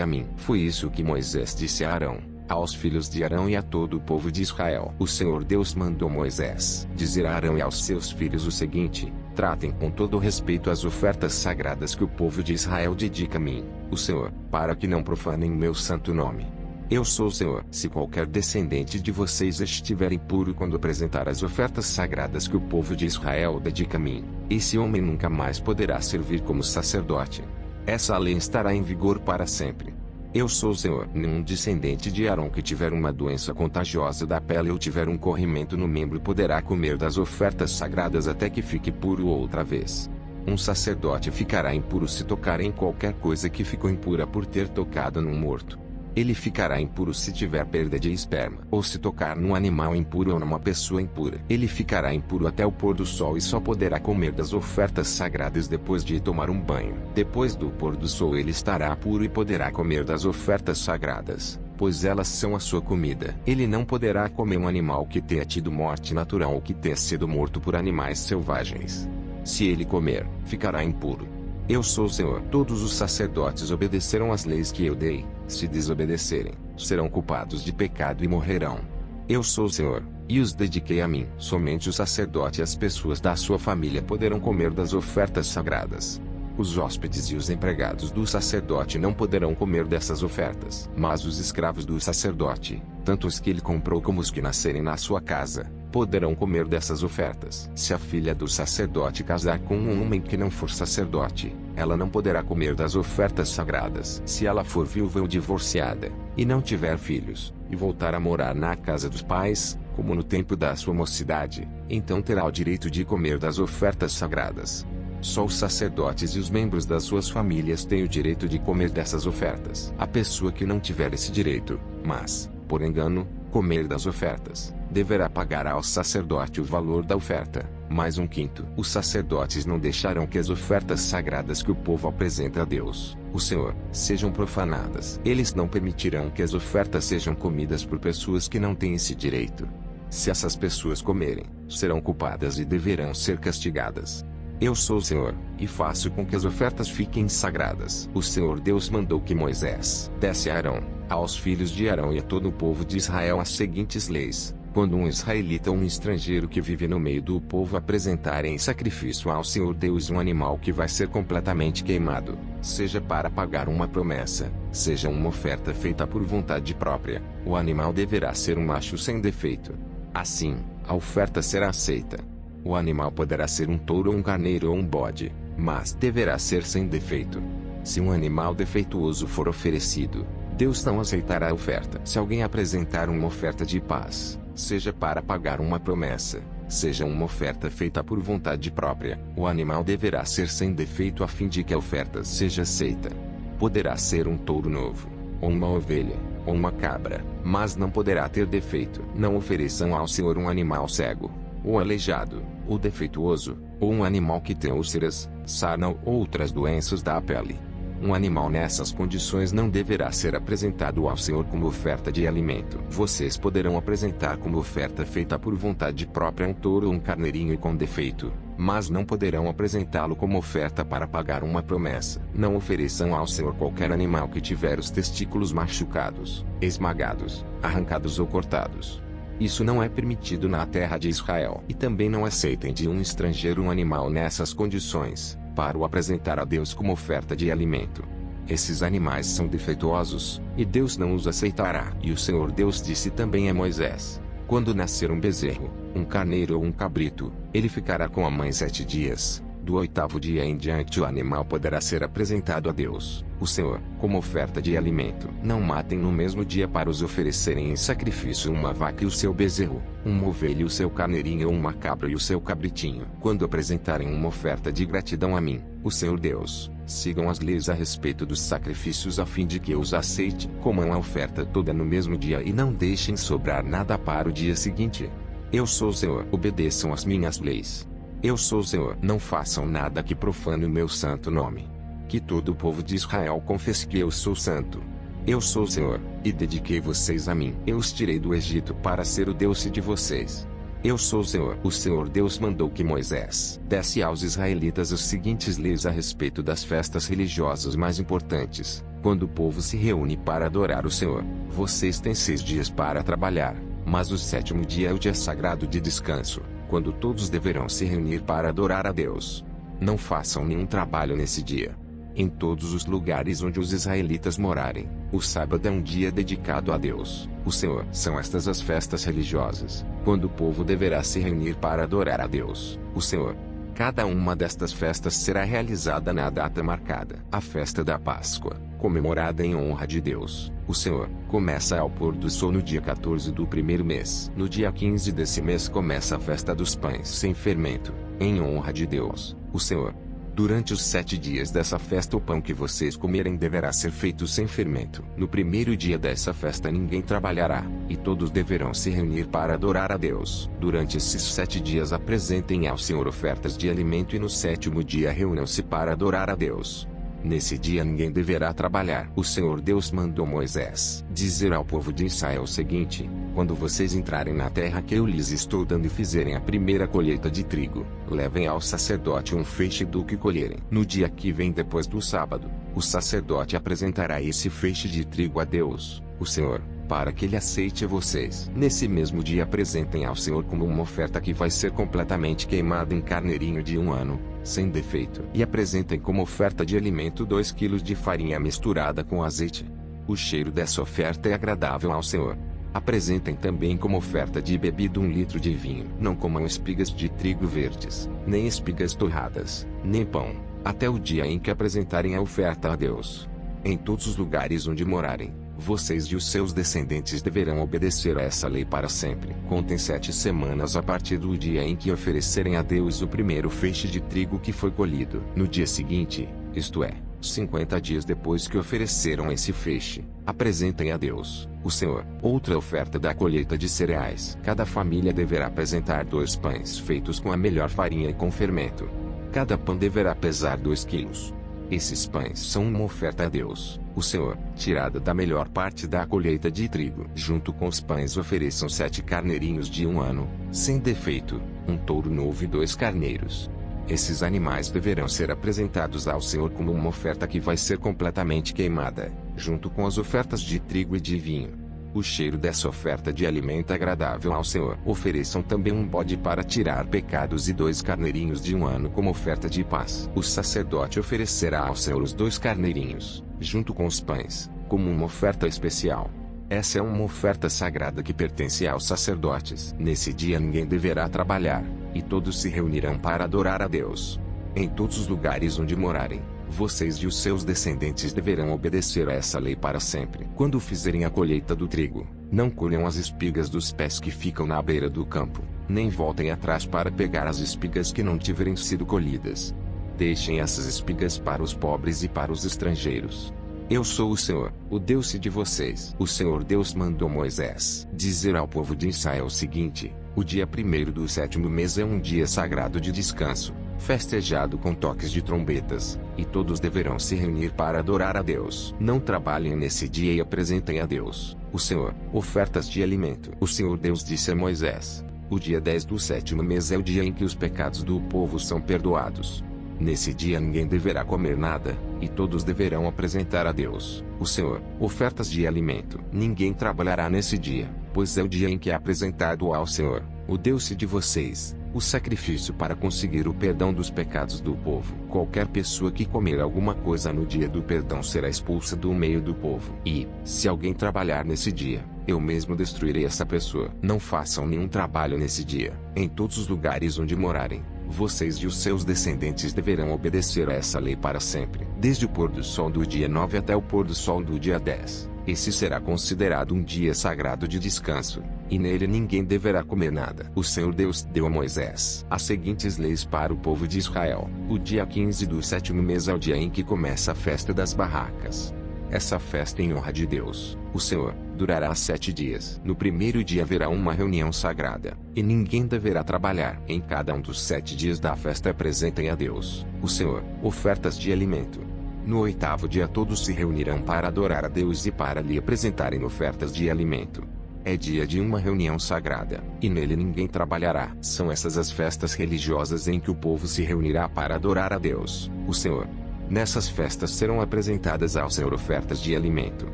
[SPEAKER 1] a mim. Foi isso que Moisés disse a Arão, aos filhos de Arão e a todo o povo de Israel. O Senhor Deus mandou Moisés dizer a Arão e aos seus filhos o seguinte: tratem com todo respeito as ofertas sagradas que o povo de Israel dedica a mim, o Senhor, para que não profanem meu santo nome. Eu sou o Senhor. Se qualquer descendente de vocês estiver impuro quando apresentar as ofertas sagradas que o povo de Israel dedica a mim, esse homem nunca mais poderá servir como sacerdote. Essa lei estará em vigor para sempre. Eu sou o Senhor. Nenhum descendente de Arão que tiver uma doença contagiosa da pele ou tiver um corrimento no membro poderá comer das ofertas sagradas até que fique puro outra vez. Um sacerdote ficará impuro se tocar em qualquer coisa que ficou impura por ter tocado num morto. Ele ficará impuro se tiver perda de esperma, ou se tocar num animal impuro ou numa pessoa impura. Ele ficará impuro até o pôr do sol e só poderá comer das ofertas sagradas depois de tomar um banho. Depois do pôr do sol ele estará puro e poderá comer das ofertas sagradas, pois elas são a sua comida. Ele não poderá comer um animal que tenha tido morte natural ou que tenha sido morto por animais selvagens. Se ele comer, ficará impuro. Eu sou o Senhor. Todos os sacerdotes obedecerão às leis que eu dei. Se desobedecerem, serão culpados de pecado e morrerão. Eu sou o Senhor, e os dediquei a mim. Somente o sacerdote e as pessoas da sua família poderão comer das ofertas sagradas. Os hóspedes e os empregados do sacerdote não poderão comer dessas ofertas. Mas os escravos do sacerdote, tanto os que ele comprou como os que nascerem na sua casa, poderão comer dessas ofertas. Se a filha do sacerdote casar com um homem que não for sacerdote, ela não poderá comer das ofertas sagradas. Se ela for viúva ou divorciada, e não tiver filhos, e voltar a morar na casa dos pais, como no tempo da sua mocidade, então terá o direito de comer das ofertas sagradas. Só os sacerdotes e os membros das suas famílias têm o direito de comer dessas ofertas. A pessoa que não tiver esse direito, mas, por engano, comer das ofertas, deverá pagar ao sacerdote o valor da oferta, mais um quinto. Os sacerdotes não deixarão que as ofertas sagradas que o povo apresenta a Deus, o Senhor, sejam profanadas. Eles não permitirão que as ofertas sejam comidas por pessoas que não têm esse direito. Se essas pessoas comerem, serão culpadas e deverão ser castigadas. Eu sou o Senhor, e faço com que as ofertas fiquem sagradas. O Senhor Deus mandou que Moisés desse a Arão, aos filhos de Arão e a todo o povo de Israel as seguintes leis: quando um israelita ou um estrangeiro que vive no meio do povo apresentarem em sacrifício ao Senhor Deus um animal que vai ser completamente queimado, seja para pagar uma promessa, seja uma oferta feita por vontade própria, o animal deverá ser um macho sem defeito. Assim, a oferta será aceita. O animal poderá ser um touro ou um carneiro ou um bode, mas deverá ser sem defeito. Se um animal defeituoso for oferecido, Deus não aceitará a oferta. Se alguém apresentar uma oferta de paz, seja para pagar uma promessa, seja uma oferta feita por vontade própria, o animal deverá ser sem defeito a fim de que a oferta seja aceita. Poderá ser um touro novo, ou uma ovelha, ou uma cabra, mas não poderá ter defeito. Não ofereçam ao Senhor um animal cego, ou aleijado, ou defeituoso, ou um animal que tenha úlceras, sarna ou outras doenças da pele. Um animal nessas condições não deverá ser apresentado ao Senhor como oferta de alimento. Vocês poderão apresentar como oferta feita por vontade própria um touro ou um carneirinho com defeito, mas não poderão apresentá-lo como oferta para pagar uma promessa. Não ofereçam ao Senhor qualquer animal que tiver os testículos machucados, esmagados, arrancados ou cortados. Isso não é permitido na terra de Israel. E também não aceitem de um estrangeiro um animal nessas condições, para o apresentar a Deus como oferta de alimento. Esses animais são defeituosos, e Deus não os aceitará. E o Senhor Deus disse também a Moisés: quando nascer um bezerro, um carneiro ou um cabrito, ele ficará com a mãe 7 dias. Do 8º dia em diante o animal poderá ser apresentado a Deus, o Senhor, como oferta de alimento. Não matem no mesmo dia para os oferecerem em sacrifício uma vaca e o seu bezerro, uma ovelha e o seu carneirinho ou uma cabra e o seu cabritinho. Quando apresentarem uma oferta de gratidão a mim, o Senhor Deus, sigam as leis a respeito dos sacrifícios a fim de que eu os aceite. Comam a oferta toda no mesmo dia e não deixem sobrar nada para o dia seguinte. Eu sou o Senhor. Obedeçam as minhas leis. Eu sou o Senhor. Não façam nada que profane o meu santo nome. Que todo o povo de Israel confesse que eu sou santo. Eu sou o Senhor, e dediquei vocês a mim. Eu os tirei do Egito para ser o Deus de vocês. Eu sou o Senhor. O Senhor Deus mandou que Moisés desse aos israelitas as seguintes leis a respeito das festas religiosas mais importantes. Quando o povo se reúne para adorar o Senhor, vocês têm 6 dias para trabalhar, mas o 7º dia é o dia sagrado de descanso, quando todos deverão se reunir para adorar a Deus. Não façam nenhum trabalho nesse dia. Em todos os lugares onde os israelitas morarem, o sábado é um dia dedicado a Deus, o Senhor. São estas as festas religiosas, quando o povo deverá se reunir para adorar a Deus, o Senhor. Cada uma destas festas será realizada na data marcada. A festa da Páscoa, comemorada em honra de Deus, o Senhor, começa ao pôr do sol no dia 14 do primeiro mês. No dia 15 desse mês começa a festa dos pães sem fermento, em honra de Deus, o Senhor. Durante os 7 dias dessa festa o pão que vocês comerem deverá ser feito sem fermento. No primeiro dia dessa festa ninguém trabalhará, e todos deverão se reunir para adorar a Deus. Durante esses 7 dias apresentem ao Senhor ofertas de alimento e no 7º dia reúnam-se para adorar a Deus. Nesse dia ninguém deverá trabalhar. O Senhor Deus mandou Moisés dizer ao povo de Israel o seguinte: quando vocês entrarem na terra que eu lhes estou dando e fizerem a primeira colheita de trigo, levem ao sacerdote um feixe do que colherem. No dia que vem depois do sábado, o sacerdote apresentará esse feixe de trigo a Deus, o Senhor, para que ele aceite vocês. Nesse mesmo dia apresentem ao Senhor como uma oferta que vai ser completamente queimada em carneirinho de 1 ano, sem defeito. E apresentem como oferta de alimento 2 quilos de farinha misturada com azeite. O cheiro dessa oferta é agradável ao Senhor. Apresentem também como oferta de bebida 1 litro de vinho. Não comam espigas de trigo verdes, nem espigas torradas, nem pão, até o dia em que apresentarem a oferta a Deus. Em todos os lugares onde morarem, vocês e os seus descendentes deverão obedecer a essa lei para sempre. Contem 7 semanas a partir do dia em que oferecerem a Deus o primeiro feixe de trigo que foi colhido. No dia seguinte, isto é, 50 dias depois que ofereceram esse feixe, apresentem a Deus, o Senhor, outra oferta da colheita de cereais. Cada família deverá apresentar 2 pães feitos com a melhor farinha e com fermento. Cada pão deverá pesar 2 quilos. Esses pães são uma oferta a Deus, o Senhor, tirada da melhor parte da colheita de trigo. Junto com os pães ofereçam 7 carneirinhos de 1 ano, sem defeito, um touro novo e 2 carneiros. Esses animais deverão ser apresentados ao Senhor como uma oferta que vai ser completamente queimada, junto com as ofertas de trigo e de vinho. O cheiro dessa oferta de alimento é agradável ao Senhor. Ofereçam também um bode para tirar pecados e 2 carneirinhos de 1 ano como oferta de paz. O sacerdote oferecerá ao Senhor os 2 carneirinhos, junto com os pães, como uma oferta especial. Essa é uma oferta sagrada que pertence aos sacerdotes. Nesse dia ninguém deverá trabalhar, e todos se reunirão para adorar a Deus. Em todos os lugares onde morarem, vocês e os seus descendentes deverão obedecer a essa lei para sempre. Quando fizerem a colheita do trigo, não colham as espigas dos pés que ficam na beira do campo, nem voltem atrás para pegar as espigas que não tiverem sido colhidas. Deixem essas espigas para os pobres e para os estrangeiros. Eu sou o Senhor, o Deus de vocês. O Senhor Deus mandou Moisés dizer ao povo de Israel o seguinte: o dia 1º do 7º mês é um dia sagrado de descanso, festejado com toques de trombetas, e todos deverão se reunir para adorar a Deus. Não trabalhem nesse dia e apresentem a Deus, o Senhor, ofertas de alimento. O Senhor Deus disse a Moisés: o dia 10 do 7º mês é o dia em que os pecados do povo são perdoados. Nesse dia ninguém deverá comer nada, e todos deverão apresentar a Deus, o Senhor, ofertas de alimento. Ninguém trabalhará nesse dia, pois é o dia em que é apresentado ao Senhor, o Deus de vocês, o sacrifício para conseguir o perdão dos pecados do povo. Qualquer pessoa que comer alguma coisa no dia do perdão será expulsa do meio do povo. E, se alguém trabalhar nesse dia, eu mesmo destruirei essa pessoa. Não façam nenhum trabalho nesse dia. Em todos os lugares onde morarem, vocês e os seus descendentes deverão obedecer a essa lei para sempre. Desde o pôr do sol do dia 9 até o pôr do sol do dia 10. Esse será considerado um dia sagrado de descanso, e nele ninguém deverá comer nada. O Senhor Deus deu a Moisés as seguintes leis para o povo de Israel. O dia 15 do 7º mês é o dia em que começa a festa das barracas. Essa festa em honra de Deus, o Senhor, durará 7 dias. No primeiro dia haverá uma reunião sagrada, e ninguém deverá trabalhar. Em cada um dos 7 dias da festa apresentem a Deus, o Senhor, ofertas de alimento. No 8º dia todos se reunirão para adorar a Deus e para lhe apresentarem ofertas de alimento. É dia de uma reunião sagrada, e nele ninguém trabalhará. São essas as festas religiosas em que o povo se reunirá para adorar a Deus, o Senhor. Nessas festas serão apresentadas ao Senhor ofertas de alimento,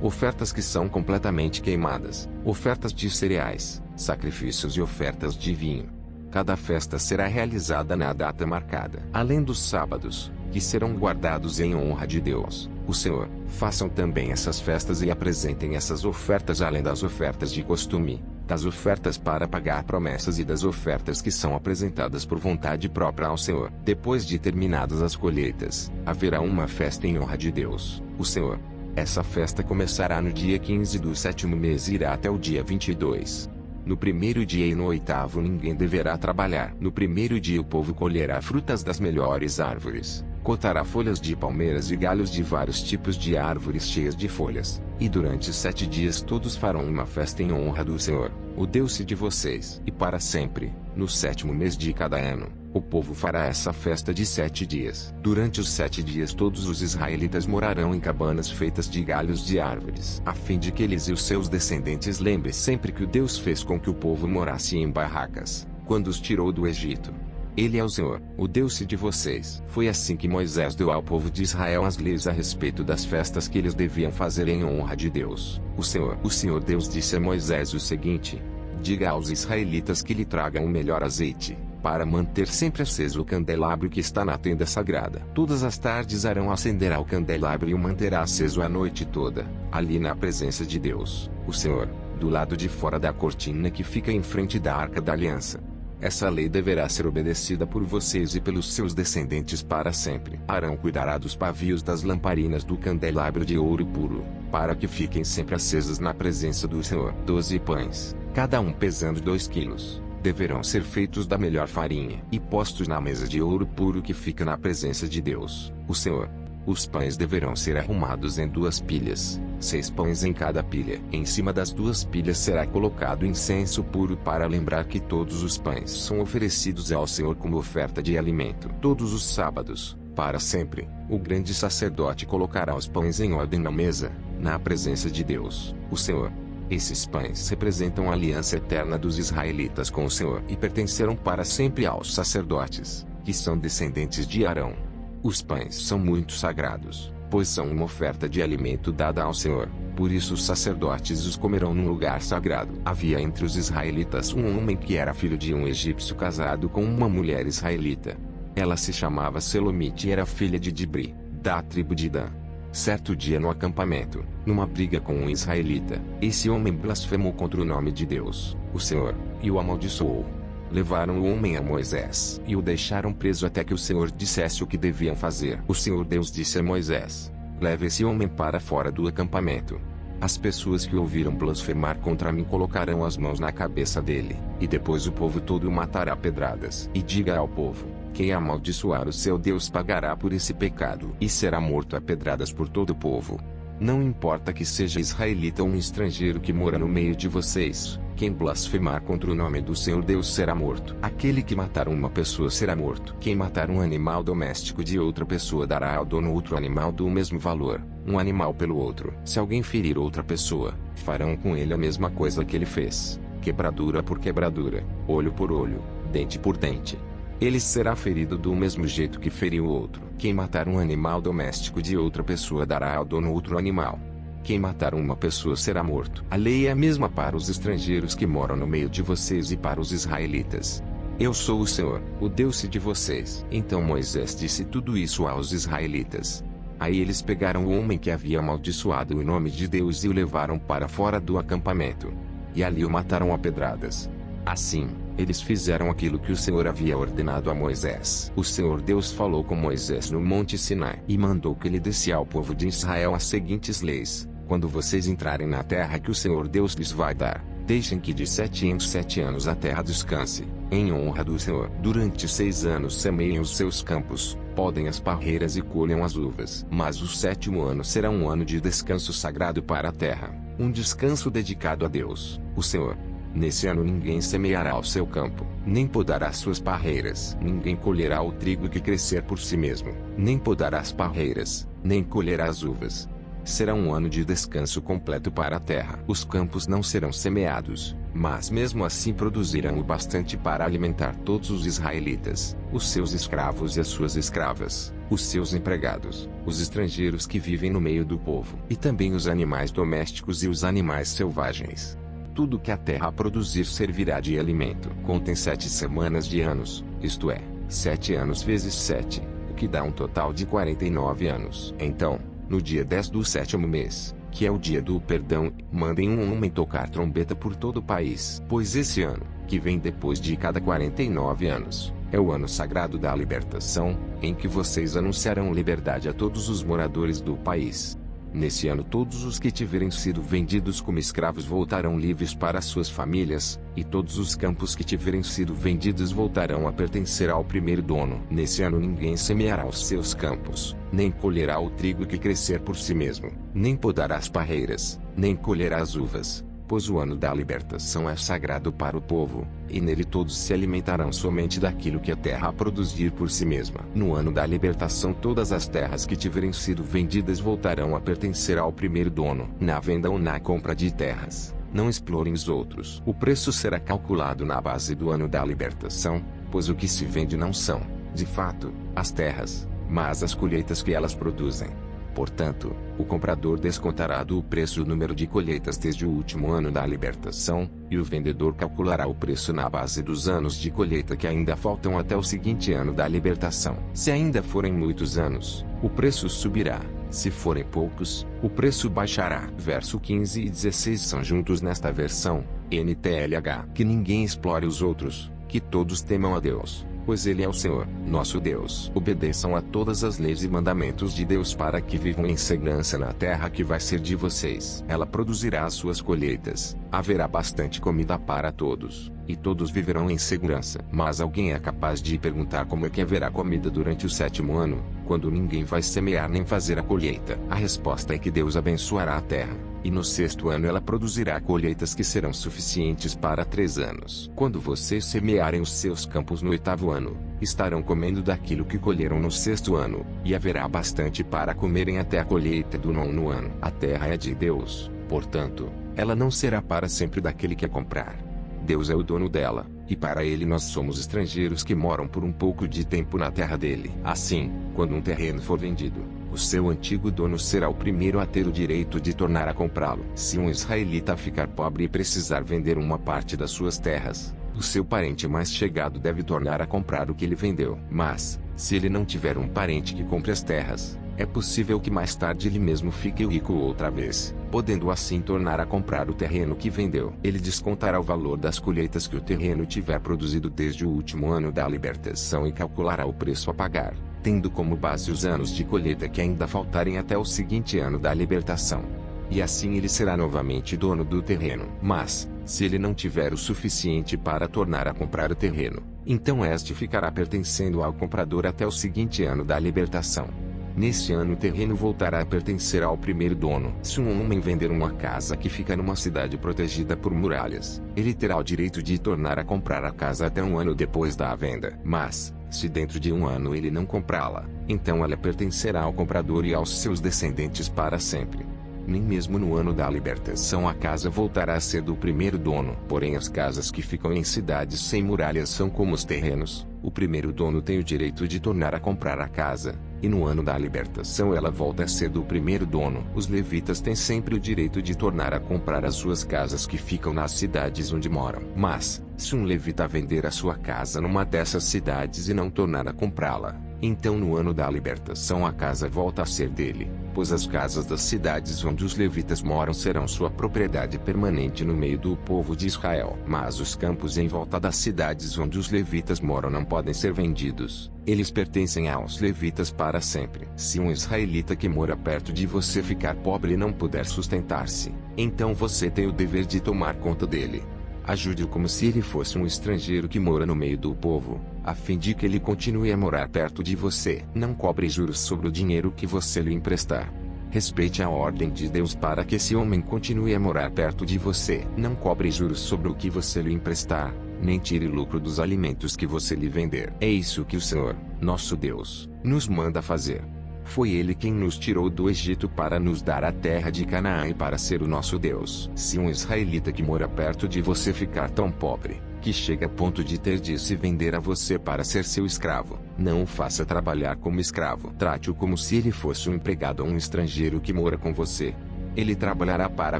[SPEAKER 1] ofertas que são completamente queimadas, ofertas de cereais, sacrifícios e ofertas de vinho. Cada festa será realizada na data marcada. Além dos sábados, que serão guardados em honra de Deus, o Senhor, façam também essas festas e apresentem essas ofertas além das ofertas de costume, das ofertas para pagar promessas e das ofertas que são apresentadas por vontade própria ao Senhor. Depois de terminadas as colheitas, haverá uma festa em honra de Deus, o Senhor. Essa festa começará no dia 15 do 7º mês e irá até o dia 22. No primeiro dia e no 8º ninguém deverá trabalhar. No primeiro dia o povo colherá frutas das melhores árvores, cortará folhas de palmeiras e galhos de vários tipos de árvores cheias de folhas, e durante 7 dias todos farão uma festa em honra do Senhor, o Deus de vocês. E para sempre, no 7º mês de cada ano, o povo fará essa festa de 7 dias. Durante os 7 dias todos os israelitas morarão em cabanas feitas de galhos de árvores, a fim de que eles e os seus descendentes lembrem sempre que o Deus fez com que o povo morasse em barracas, quando os tirou do Egito. Ele é o Senhor, o Deus de vocês. Foi assim que Moisés deu ao povo de Israel as leis a respeito das festas que eles deviam fazer em honra de Deus, o Senhor. O Senhor Deus disse a Moisés o seguinte: diga aos israelitas que lhe tragam o melhor azeite, para manter sempre aceso o candelabro que está na tenda sagrada. Todas as tardes Arão acenderá o candelabro e o manterá aceso a noite toda, ali na presença de Deus, o Senhor, do lado de fora da cortina que fica em frente da Arca da Aliança. Essa lei deverá ser obedecida por vocês e pelos seus descendentes para sempre. Arão cuidará dos pavios das lamparinas do candelabro de ouro puro, para que fiquem sempre acesas na presença do Senhor. 12 pães, cada um pesando 2 quilos, deverão ser feitos da melhor farinha e postos na mesa de ouro puro que fica na presença de Deus, o Senhor. Os pães deverão ser arrumados em 2 pilhas, 6 pães em cada pilha. Em cima das 2 pilhas será colocado incenso puro para lembrar que todos os pães são oferecidos ao Senhor como oferta de alimento. Todos os sábados, para sempre, o grande sacerdote colocará os pães em ordem na mesa, na presença de Deus, o Senhor. Esses pães representam a aliança eterna dos israelitas com o Senhor e pertencerão para sempre aos sacerdotes, que são descendentes de Arão. Os pães são muito sagrados, pois são uma oferta de alimento dada ao Senhor, por isso os sacerdotes os comerão num lugar sagrado. Havia entre os israelitas um homem que era filho de um egípcio casado com uma mulher israelita. Ela se chamava Selomite e era filha de Dibri, da tribo de Dan. Certo dia no acampamento, numa briga com um israelita, esse homem blasfemou contra o nome de Deus, o Senhor, e o amaldiçoou. Levaram o homem a Moisés e o deixaram preso até que o Senhor dissesse o que deviam fazer. O Senhor Deus disse a Moisés: leve esse homem para fora do acampamento. As pessoas que ouviram blasfemar contra mim colocarão as mãos na cabeça dele, e depois o povo todo o matará a pedradas. E diga ao povo: quem amaldiçoar o seu Deus pagará por esse pecado e será morto a pedradas por todo o povo. Não importa que seja israelita ou um estrangeiro que mora no meio de vocês, quem blasfemar contra o nome do Senhor Deus será morto. Aquele que matar uma pessoa será morto. Quem matar um animal doméstico de outra pessoa dará ao dono outro animal do mesmo valor, um animal pelo outro. Se alguém ferir outra pessoa, farão com ele a mesma coisa que ele fez, quebradura por quebradura, olho por olho, dente por dente. Ele será ferido do mesmo jeito que feriu o outro. Quem matar um animal doméstico de outra pessoa dará ao dono outro animal. Quem matar uma pessoa será morto. A lei é a mesma para os estrangeiros que moram no meio de vocês e para os israelitas. Eu sou o Senhor, o Deus de vocês. Então Moisés disse tudo isso aos israelitas. Aí eles pegaram o homem que havia amaldiçoado o nome de Deus e o levaram para fora do acampamento. E ali o mataram a pedradas. Assim, eles fizeram aquilo que o Senhor havia ordenado a Moisés. O Senhor Deus falou com Moisés no Monte Sinai e mandou que ele desse ao povo de Israel as seguintes leis: quando vocês entrarem na terra que o Senhor Deus lhes vai dar, deixem que de 7 em 7 anos a terra descanse, em honra do Senhor. Durante 6 anos semeiem os seus campos, podem as parreiras e colham as uvas. Mas o 7º ano será um ano de descanso sagrado para a terra, um descanso dedicado a Deus, o Senhor. Nesse ano ninguém semeará o seu campo, nem podará suas parreiras. Ninguém colherá o trigo que crescer por si mesmo, nem podará as parreiras, nem colherá as uvas. Será um ano de descanso completo para a terra. Os campos não serão semeados, mas mesmo assim produzirão o bastante para alimentar todos os israelitas, os seus escravos e as suas escravas, os seus empregados, os estrangeiros que vivem no meio do povo, e também os animais domésticos e os animais selvagens. Tudo que a terra produzir servirá de alimento. Contem 7 semanas de anos, isto é, 7 anos vezes 7, o que dá um total de 49 anos. Então, no dia 10 do 7º mês, que é o dia do perdão, mandem um homem tocar trombeta por todo o país. Pois esse ano, que vem depois de cada 49 anos, é o ano sagrado da libertação, em que vocês anunciarão liberdade a todos os moradores do país. Nesse ano todos os que tiverem sido vendidos como escravos voltarão livres para suas famílias, e todos os campos que tiverem sido vendidos voltarão a pertencer ao primeiro dono. Nesse ano ninguém semeará os seus campos, nem colherá o trigo que crescer por si mesmo, nem podará as parreiras, nem colherá as uvas, pois o ano da libertação é sagrado para o povo, e nele todos se alimentarão somente daquilo que a terra produzir por si mesma. No ano da libertação todas as terras que tiverem sido vendidas voltarão a pertencer ao primeiro dono. Na venda ou na compra de terras, não explorem os outros. O preço será calculado na base do ano da libertação, pois o que se vende não são, de fato, as terras, mas as colheitas que elas produzem. Portanto, o comprador descontará do preço o número de colheitas desde o último ano da libertação, e o vendedor calculará o preço na base dos anos de colheita que ainda faltam até o seguinte ano da libertação. Se ainda forem muitos anos, o preço subirá. Se forem poucos, o preço baixará. Verso 15 e 16 são juntos nesta versão, NTLH. Que ninguém explore os outros, que todos temam a Deus, pois Ele é o Senhor, nosso Deus. Obedeçam a todas as leis e mandamentos de Deus para que vivam em segurança na terra que vai ser de vocês. Ela produzirá as suas colheitas, haverá bastante comida para todos, e todos viverão em segurança. Mas alguém é capaz de perguntar como é que haverá comida durante o 7º ano, quando ninguém vai semear nem fazer a colheita? A resposta é que Deus abençoará a terra, e no 6º ano ela produzirá colheitas que serão suficientes para 3 anos. Quando vocês semearem os seus campos no 8º ano, estarão comendo daquilo que colheram no 6º ano, e haverá bastante para comerem até a colheita do 9º ano. A terra é de Deus, portanto, ela não será para sempre daquele que a comprar. Deus é o dono dela, e para ele nós somos estrangeiros que moram por um pouco de tempo na terra dele. Assim, quando um terreno for vendido, o seu antigo dono será o primeiro a ter o direito de tornar a comprá-lo. Se um israelita ficar pobre e precisar vender uma parte das suas terras, o seu parente mais chegado deve tornar a comprar o que ele vendeu. Mas, se ele não tiver um parente que compre as terras, é possível que mais tarde ele mesmo fique rico outra vez, podendo assim tornar a comprar o terreno que vendeu. Ele descontará o valor das colheitas que o terreno tiver produzido desde o último ano da libertação e calculará o preço a pagar, tendo como base os anos de colheita que ainda faltarem até o seguinte ano da libertação. E assim ele será novamente dono do terreno. Mas, se ele não tiver o suficiente para tornar a comprar o terreno, então este ficará pertencendo ao comprador até o seguinte ano da libertação. Neste ano o terreno voltará a pertencer ao primeiro dono. Se um homem vender uma casa que fica numa cidade protegida por muralhas, ele terá o direito de tornar a comprar a casa até um ano depois da venda. Mas, se dentro de um ano ele não comprá-la, então ela pertencerá ao comprador e aos seus descendentes para sempre. Nem mesmo no ano da libertação a casa voltará a ser do primeiro dono. Porém as casas que ficam em cidades sem muralhas são como os terrenos. O primeiro dono tem o direito de tornar a comprar a casa, e no ano da libertação ela volta a ser do primeiro dono. Os levitas têm sempre o direito de tornar a comprar as suas casas que ficam nas cidades onde moram. Mas, se um levita vender a sua casa numa dessas cidades e não tornar a comprá-la, então no ano da libertação a casa volta a ser dele, pois as casas das cidades onde os levitas moram serão sua propriedade permanente no meio do povo de Israel. Mas os campos em volta das cidades onde os levitas moram não podem ser vendidos. Eles pertencem aos levitas para sempre. Se um israelita que mora perto de você ficar pobre e não puder sustentar-se, então você tem o dever de tomar conta dele. Ajude-o como se ele fosse um estrangeiro que mora no meio do povo, a fim de que ele continue a morar perto de você. Não cobre juros sobre o dinheiro que você lhe emprestar. Respeite a ordem de Deus para que esse homem continue a morar perto de você. Não cobre juros sobre o que você lhe emprestar, nem tire lucro dos alimentos que você lhe vender. É isso que o Senhor, nosso Deus, nos manda fazer. Foi Ele quem nos tirou do Egito para nos dar a terra de Canaã e para ser o nosso Deus. Se um israelita que mora perto de você ficar tão pobre, que chega a ponto de ter de se vender a você para ser seu escravo, não o faça trabalhar como escravo. Trate-o como se ele fosse um empregado ou um estrangeiro que mora com você. Ele trabalhará para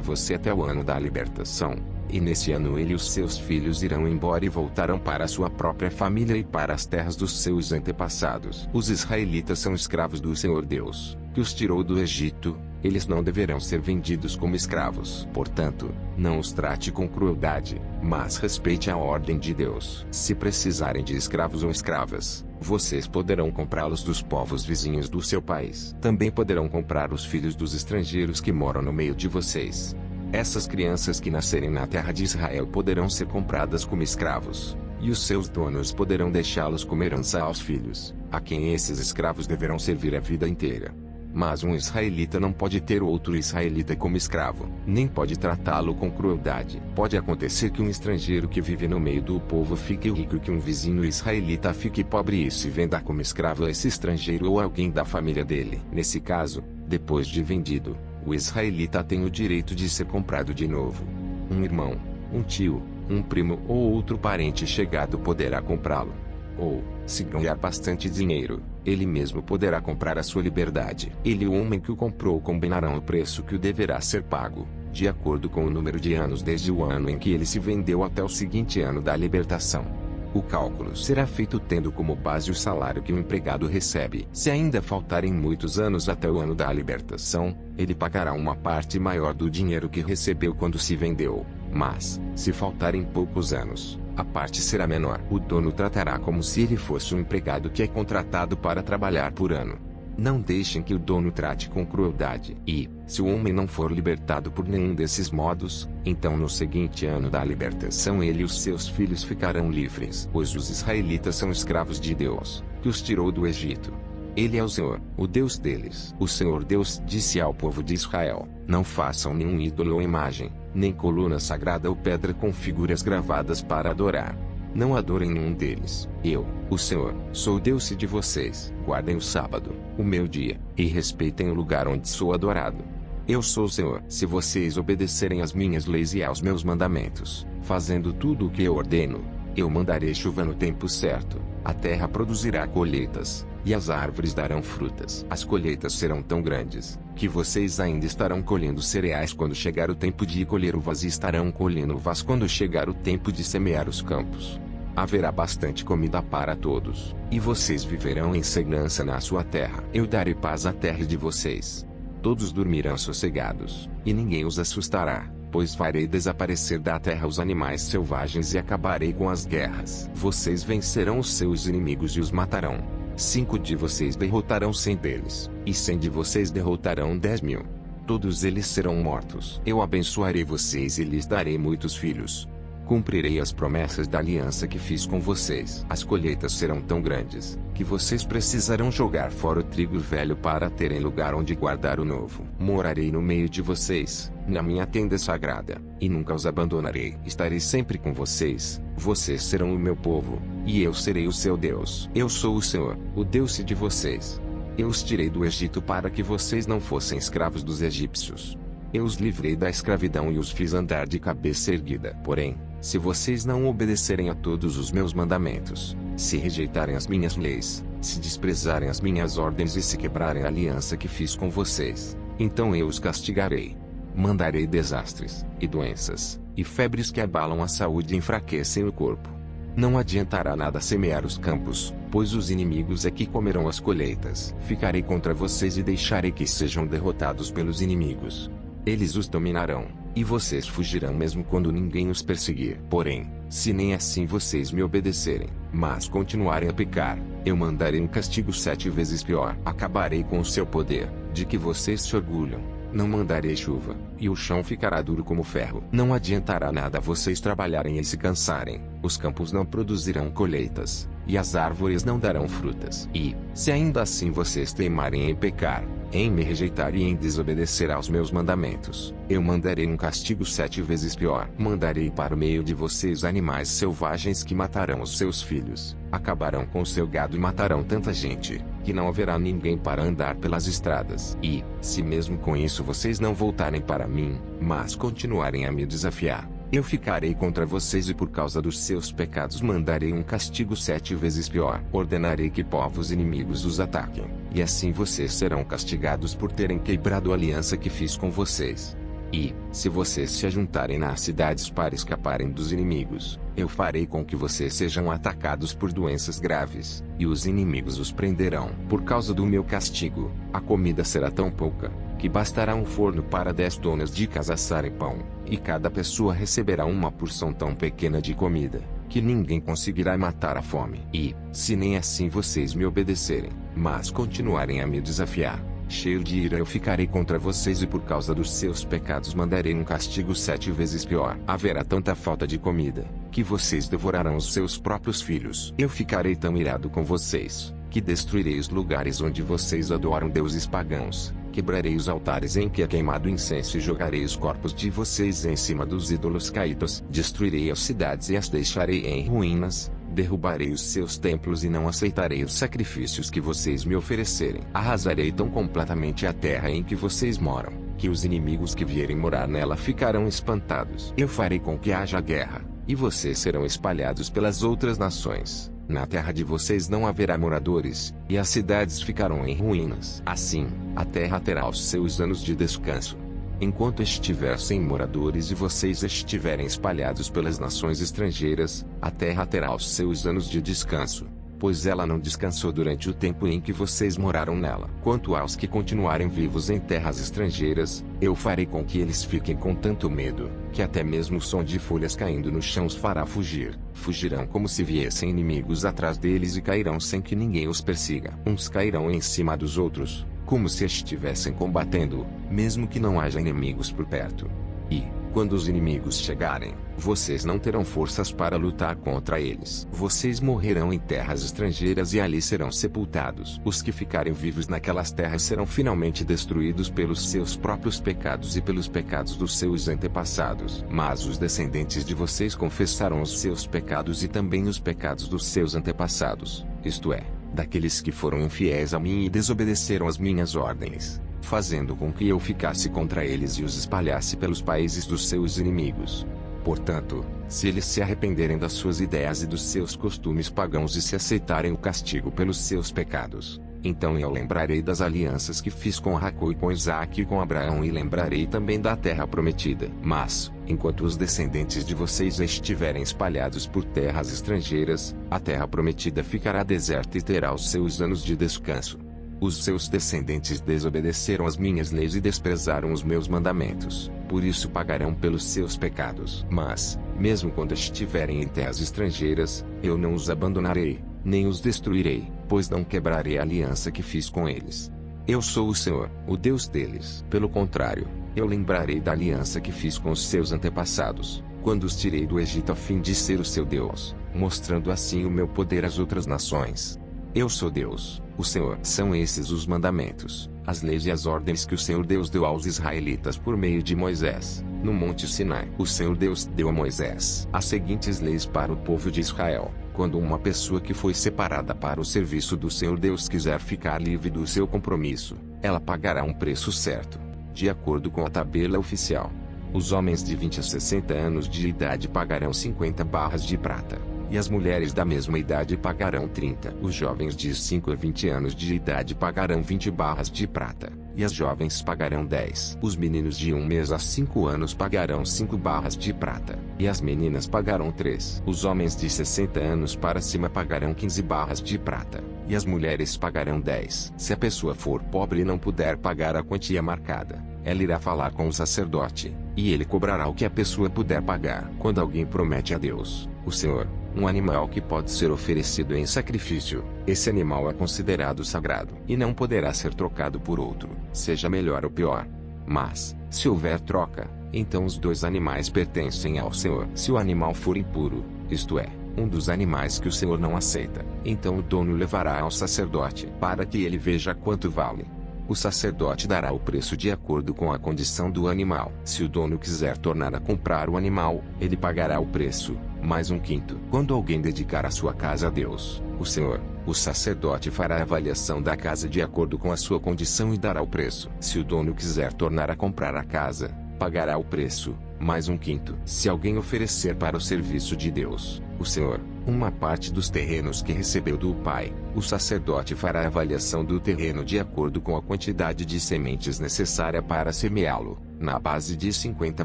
[SPEAKER 1] você até o ano da libertação. E nesse ano ele e os seus filhos irão embora e voltarão para a sua própria família e para as terras dos seus antepassados. Os israelitas são escravos do Senhor Deus, que os tirou do Egito. Eles não deverão ser vendidos como escravos. Portanto, não os trate com crueldade, mas respeite a ordem de Deus. Se precisarem de escravos ou escravas, vocês poderão comprá-los dos povos vizinhos do seu país. Também poderão comprar os filhos dos estrangeiros que moram no meio de vocês. Essas crianças que nascerem na terra de Israel poderão ser compradas como escravos, e os seus donos poderão deixá-los como herança aos filhos, a quem esses escravos deverão servir a vida inteira. Mas um israelita não pode ter outro israelita como escravo, nem pode tratá-lo com crueldade. Pode acontecer que um estrangeiro que vive no meio do povo fique rico e que um vizinho israelita fique pobre e se venda como escravo a esse estrangeiro ou alguém da família dele. Nesse caso, depois de vendido, o israelita tem o direito de ser comprado de novo. Um irmão, um tio, um primo ou outro parente chegado poderá comprá-lo. Ou, se ganhar bastante dinheiro, ele mesmo poderá comprar a sua liberdade. Ele e o homem que o comprou combinarão o preço que o deverá ser pago, de acordo com o número de anos desde o ano em que ele se vendeu até o seguinte ano da libertação. O cálculo será feito tendo como base o salário que o empregado recebe. Se ainda faltarem muitos anos até o ano da libertação, ele pagará uma parte maior do dinheiro que recebeu quando se vendeu. Mas, se faltarem poucos anos, a parte será menor. O dono tratará como se ele fosse um empregado que é contratado para trabalhar por ano. Não deixem que o dono trate com crueldade. E, se o homem não for libertado por nenhum desses modos, então no seguinte ano da libertação ele e os seus filhos ficarão livres. Pois os israelitas são escravos de Deus, que os tirou do Egito. Ele é o Senhor, o Deus deles. O Senhor Deus disse ao povo de Israel: não façam nenhum ídolo ou imagem, nem coluna sagrada ou pedra com figuras gravadas para adorar. Não adorem nenhum deles. Eu, o Senhor, sou o Deus de vocês. Guardem o sábado, o meu dia, e respeitem o lugar onde sou adorado. Eu sou o Senhor. Se vocês obedecerem às minhas leis e aos meus mandamentos, fazendo tudo o que eu ordeno, eu mandarei chuva no tempo certo, a terra produzirá colheitas, e as árvores darão frutas. As colheitas serão tão grandes, que vocês ainda estarão colhendo cereais quando chegar o tempo de colher uvas e estarão colhendo uvas quando chegar o tempo de semear os campos. Haverá bastante comida para todos, e vocês viverão em segurança na sua terra. Eu darei paz à terra de vocês. Todos dormirão sossegados, e ninguém os assustará, pois farei desaparecer da terra os animais selvagens e acabarei com as guerras. Vocês vencerão os seus inimigos e os matarão. 5 de vocês derrotarão 100 deles, e 100 de vocês derrotarão 10.000. Todos eles serão mortos. Eu abençoarei vocês e lhes darei muitos filhos. Cumprirei as promessas da aliança que fiz com vocês. As colheitas serão tão grandes, que vocês precisarão jogar fora o trigo velho para terem lugar onde guardar o novo. Morarei no meio de vocês, na minha tenda sagrada, e nunca os abandonarei. Estarei sempre com vocês, vocês serão o meu povo, e eu serei o seu Deus. Eu sou o Senhor, o Deus de vocês. Eu os tirei do Egito para que vocês não fossem escravos dos egípcios. Eu os livrei da escravidão e os fiz andar de cabeça erguida. Porém, se vocês não obedecerem a todos os meus mandamentos, Se rejeitarem as minhas leis, se desprezarem as minhas ordens e se quebrarem a aliança que fiz com vocês, então eu os castigarei. Mandarei desastres, e doenças, e febres que abalam a saúde e enfraquecem o corpo. Não adiantará nada semear os campos, pois os inimigos é que comerão as colheitas. Ficarei contra vocês e deixarei que sejam derrotados pelos inimigos. Eles os dominarão, e vocês fugirão mesmo quando ninguém os perseguir. Porém, se nem assim vocês me obedecerem, mas continuarem a pecar, eu mandarei um castigo 7 vezes pior. Acabarei com o seu poder, de que vocês se orgulham. Não mandarei chuva, e o chão ficará duro como ferro. Não adiantará nada vocês trabalharem e se cansarem. Os campos não produzirão colheitas, e as árvores não darão frutas. E, se ainda assim vocês teimarem em pecar, em me rejeitar e em desobedecer aos meus mandamentos, eu mandarei um castigo 7 vezes pior. Mandarei para o meio de vocês animais selvagens que matarão os seus filhos, acabarão com o seu gado e matarão tanta gente, que não haverá ninguém para andar pelas estradas. E, se mesmo com isso vocês não voltarem para mim, mas continuarem a me desafiar, eu ficarei contra vocês e por causa dos seus pecados mandarei um castigo 7 vezes pior. Ordenarei que povos inimigos os ataquem, e assim vocês serão castigados por terem quebrado a aliança que fiz com vocês. E, se vocês se ajuntarem nas cidades para escaparem dos inimigos, eu farei com que vocês sejam atacados por doenças graves, e os inimigos os prenderão. Por causa do meu castigo, a comida será tão pouca, que bastará um forno para 10 donas de casa assarem pão, e cada pessoa receberá uma porção tão pequena de comida, que ninguém conseguirá matar a fome. E, se nem assim vocês me obedecerem, mas continuarem a me desafiar, cheio de ira eu ficarei contra vocês e por causa dos seus pecados mandarei um castigo 7 vezes pior. Haverá tanta falta de comida, que vocês devorarão os seus próprios filhos. Eu ficarei tão irado com vocês, que destruirei os lugares onde vocês adoram deuses pagãos, quebrarei os altares em que é queimado incenso e jogarei os corpos de vocês em cima dos ídolos caídos. Destruirei as cidades e as deixarei em ruínas, derrubarei os seus templos e não aceitarei os sacrifícios que vocês me oferecerem. Arrasarei tão completamente a terra em que vocês moram, que os inimigos que vierem morar nela ficarão espantados. Eu farei com que haja guerra, e vocês serão espalhados pelas outras nações. Na terra de vocês não haverá moradores, e as cidades ficarão em ruínas. Assim, a terra terá os seus anos de descanso. Enquanto estiver sem moradores e vocês estiverem espalhados pelas nações estrangeiras, a terra terá os seus anos de descanso, pois ela não descansou durante o tempo em que vocês moraram nela. Quanto aos que continuarem vivos em terras estrangeiras, eu farei com que eles fiquem com tanto medo, que até mesmo o som de folhas caindo no chão os fará fugir. Fugirão como se viessem inimigos atrás deles e cairão sem que ninguém os persiga. Uns cairão em cima dos outros, como se estivessem combatendo, mesmo que não haja inimigos por perto. E, quando os inimigos chegarem, vocês não terão forças para lutar contra eles. Vocês morrerão em terras estrangeiras e ali serão sepultados. Os que ficarem vivos naquelas terras serão finalmente destruídos pelos seus próprios pecados e pelos pecados dos seus antepassados. Mas os descendentes de vocês confessarão os seus pecados e também os pecados dos seus antepassados, isto é, daqueles que foram infiéis a mim e desobedeceram às minhas ordens, fazendo com que eu ficasse contra eles e os espalhasse pelos países dos seus inimigos. Portanto, se eles se arrependerem das suas ideias e dos seus costumes pagãos e se aceitarem o castigo pelos seus pecados, então eu lembrarei das alianças que fiz com Jacó e com Isaque e com Abraão e lembrarei também da terra prometida. Mas, enquanto os descendentes de vocês estiverem espalhados por terras estrangeiras, a terra prometida ficará deserta e terá os seus anos de descanso. Os seus descendentes desobedeceram às minhas leis e desprezaram os meus mandamentos, por isso pagarão pelos seus pecados. Mas, mesmo quando estiverem em terras estrangeiras, eu não os abandonarei, nem os destruirei, pois não quebrarei a aliança que fiz com eles. Eu sou o Senhor, o Deus deles. Pelo contrário, eu lembrarei da aliança que fiz com os seus antepassados, quando os tirei do Egito a fim de ser o seu Deus, mostrando assim o meu poder às outras nações. Eu sou Deus, o Senhor. São esses os mandamentos, as leis e as ordens que o Senhor Deus deu aos israelitas por meio de Moisés, no Monte Sinai. O Senhor Deus deu a Moisés as seguintes leis para o povo de Israel. Quando uma pessoa que foi separada para o serviço do Senhor Deus quiser ficar livre do seu compromisso, ela pagará um preço certo, de acordo com a tabela oficial. Os homens de 20 a 60 anos de idade pagarão 50 barras de prata. e as mulheres da mesma idade pagarão 30. Os jovens de 5 a 20 anos de idade pagarão 20 barras de prata, e as jovens pagarão 10. Os meninos de 1 mês a 5 anos pagarão 5 barras de prata, e as meninas pagarão 3. Os homens de 60 anos para cima pagarão 15 barras de prata, e as mulheres pagarão 10. Se a pessoa for pobre e não puder pagar a quantia marcada, ela irá falar com o sacerdote, e ele cobrará o que a pessoa puder pagar. Quando alguém promete a Deus, o Senhor, um animal que pode ser oferecido em sacrifício, esse animal é considerado sagrado e não poderá ser trocado por outro, seja melhor ou pior. Mas, se houver troca, então os dois animais pertencem ao Senhor. Se o animal for impuro, isto é, um dos animais que o Senhor não aceita, então o dono levará ao sacerdote para que ele veja quanto vale. O sacerdote dará o preço de acordo com a condição do animal. Se o dono quiser tornar a comprar o animal, ele pagará o preço, mais 1/5. Quando alguém dedicar a sua casa a Deus, o Senhor, o sacerdote fará a avaliação da casa de acordo com a sua condição e dará o preço. Se o dono quiser tornar a comprar a casa, pagará o preço, mais 1/5. Se alguém oferecer para o serviço de Deus, o Senhor, uma parte dos terrenos que recebeu do pai, o sacerdote fará a avaliação do terreno de acordo com a quantidade de sementes necessária para semeá-lo, na base de 50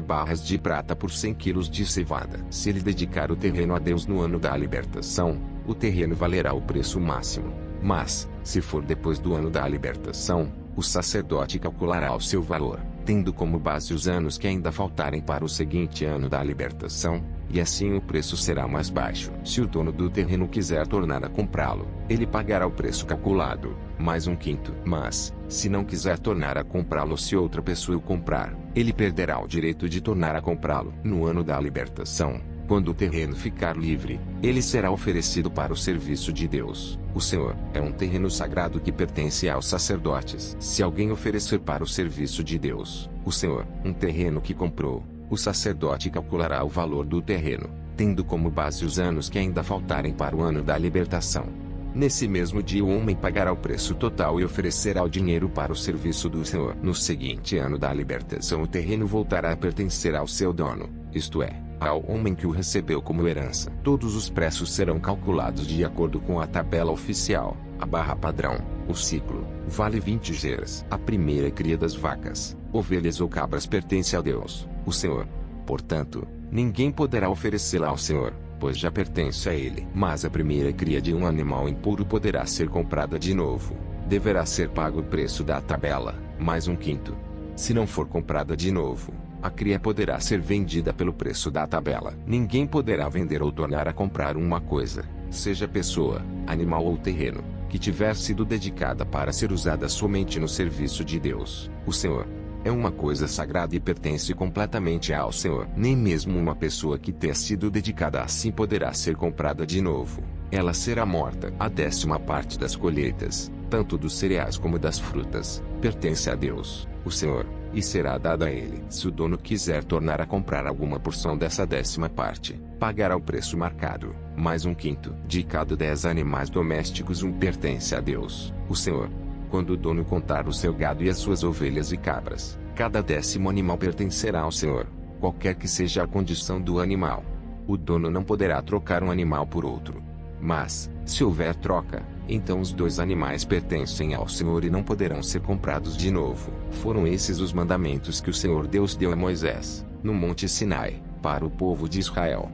[SPEAKER 1] barras de prata por 100 quilos de cevada. Se ele dedicar o terreno a Deus no ano da libertação, o terreno valerá o preço máximo. Mas, se for depois do ano da libertação, o sacerdote calculará o seu valor, tendo como base os anos que ainda faltarem para o seguinte ano da libertação, e assim o preço será mais baixo. Se o dono do terreno quiser tornar a comprá-lo, ele pagará o preço calculado, mais 1/5. Mas, se não quiser tornar a comprá-lo, se outra pessoa o comprar, ele perderá o direito de tornar a comprá-lo. No ano da libertação, quando o terreno ficar livre, ele será oferecido para o serviço de Deus, o Senhor. É um terreno sagrado que pertence aos sacerdotes. Se alguém oferecer para o serviço de Deus, o Senhor, um terreno que comprou, o sacerdote calculará o valor do terreno, tendo como base os anos que ainda faltarem para o ano da libertação. Nesse mesmo dia o homem pagará o preço total e oferecerá o dinheiro para o serviço do Senhor. No seguinte ano da libertação o terreno voltará a pertencer ao seu dono, isto é, ao homem que o recebeu como herança. Todos os preços serão calculados de acordo com a tabela oficial, a barra padrão. O ciclo vale 20 geras. A primeira cria das vacas, ovelhas ou cabras pertence a Deus, o Senhor. Portanto, ninguém poderá oferecê-la ao Senhor, pois já pertence a Ele. Mas a primeira cria de um animal impuro poderá ser comprada de novo. Deverá ser pago o preço da tabela, mais 1/5. Se não for comprada de novo, a cria poderá ser vendida pelo preço da tabela. Ninguém poderá vender ou tornar a comprar uma coisa, seja pessoa, animal ou terreno, que tiver sido dedicada para ser usada somente no serviço de Deus, o Senhor. É uma coisa sagrada e pertence completamente ao Senhor. Nem mesmo uma pessoa que tenha sido dedicada assim poderá ser comprada de novo. Ela será morta. A 10ª parte das colheitas, tanto dos cereais como das frutas, pertence a Deus, o Senhor, e será dada a ele. Se o dono quiser tornar a comprar alguma porção dessa 10ª parte, pagará o preço marcado, mais 1/5. De cada 10 animais domésticos um pertence a Deus, o Senhor. Quando o dono contar o seu gado e as suas ovelhas e cabras, cada 10º animal pertencerá ao Senhor, qualquer que seja a condição do animal. O dono não poderá trocar um animal por outro. Mas, se houver troca, então os dois animais pertencem ao Senhor e não poderão ser comprados de novo. Foram esses os mandamentos que o Senhor Deus deu a Moisés, no Monte Sinai, para o povo de Israel.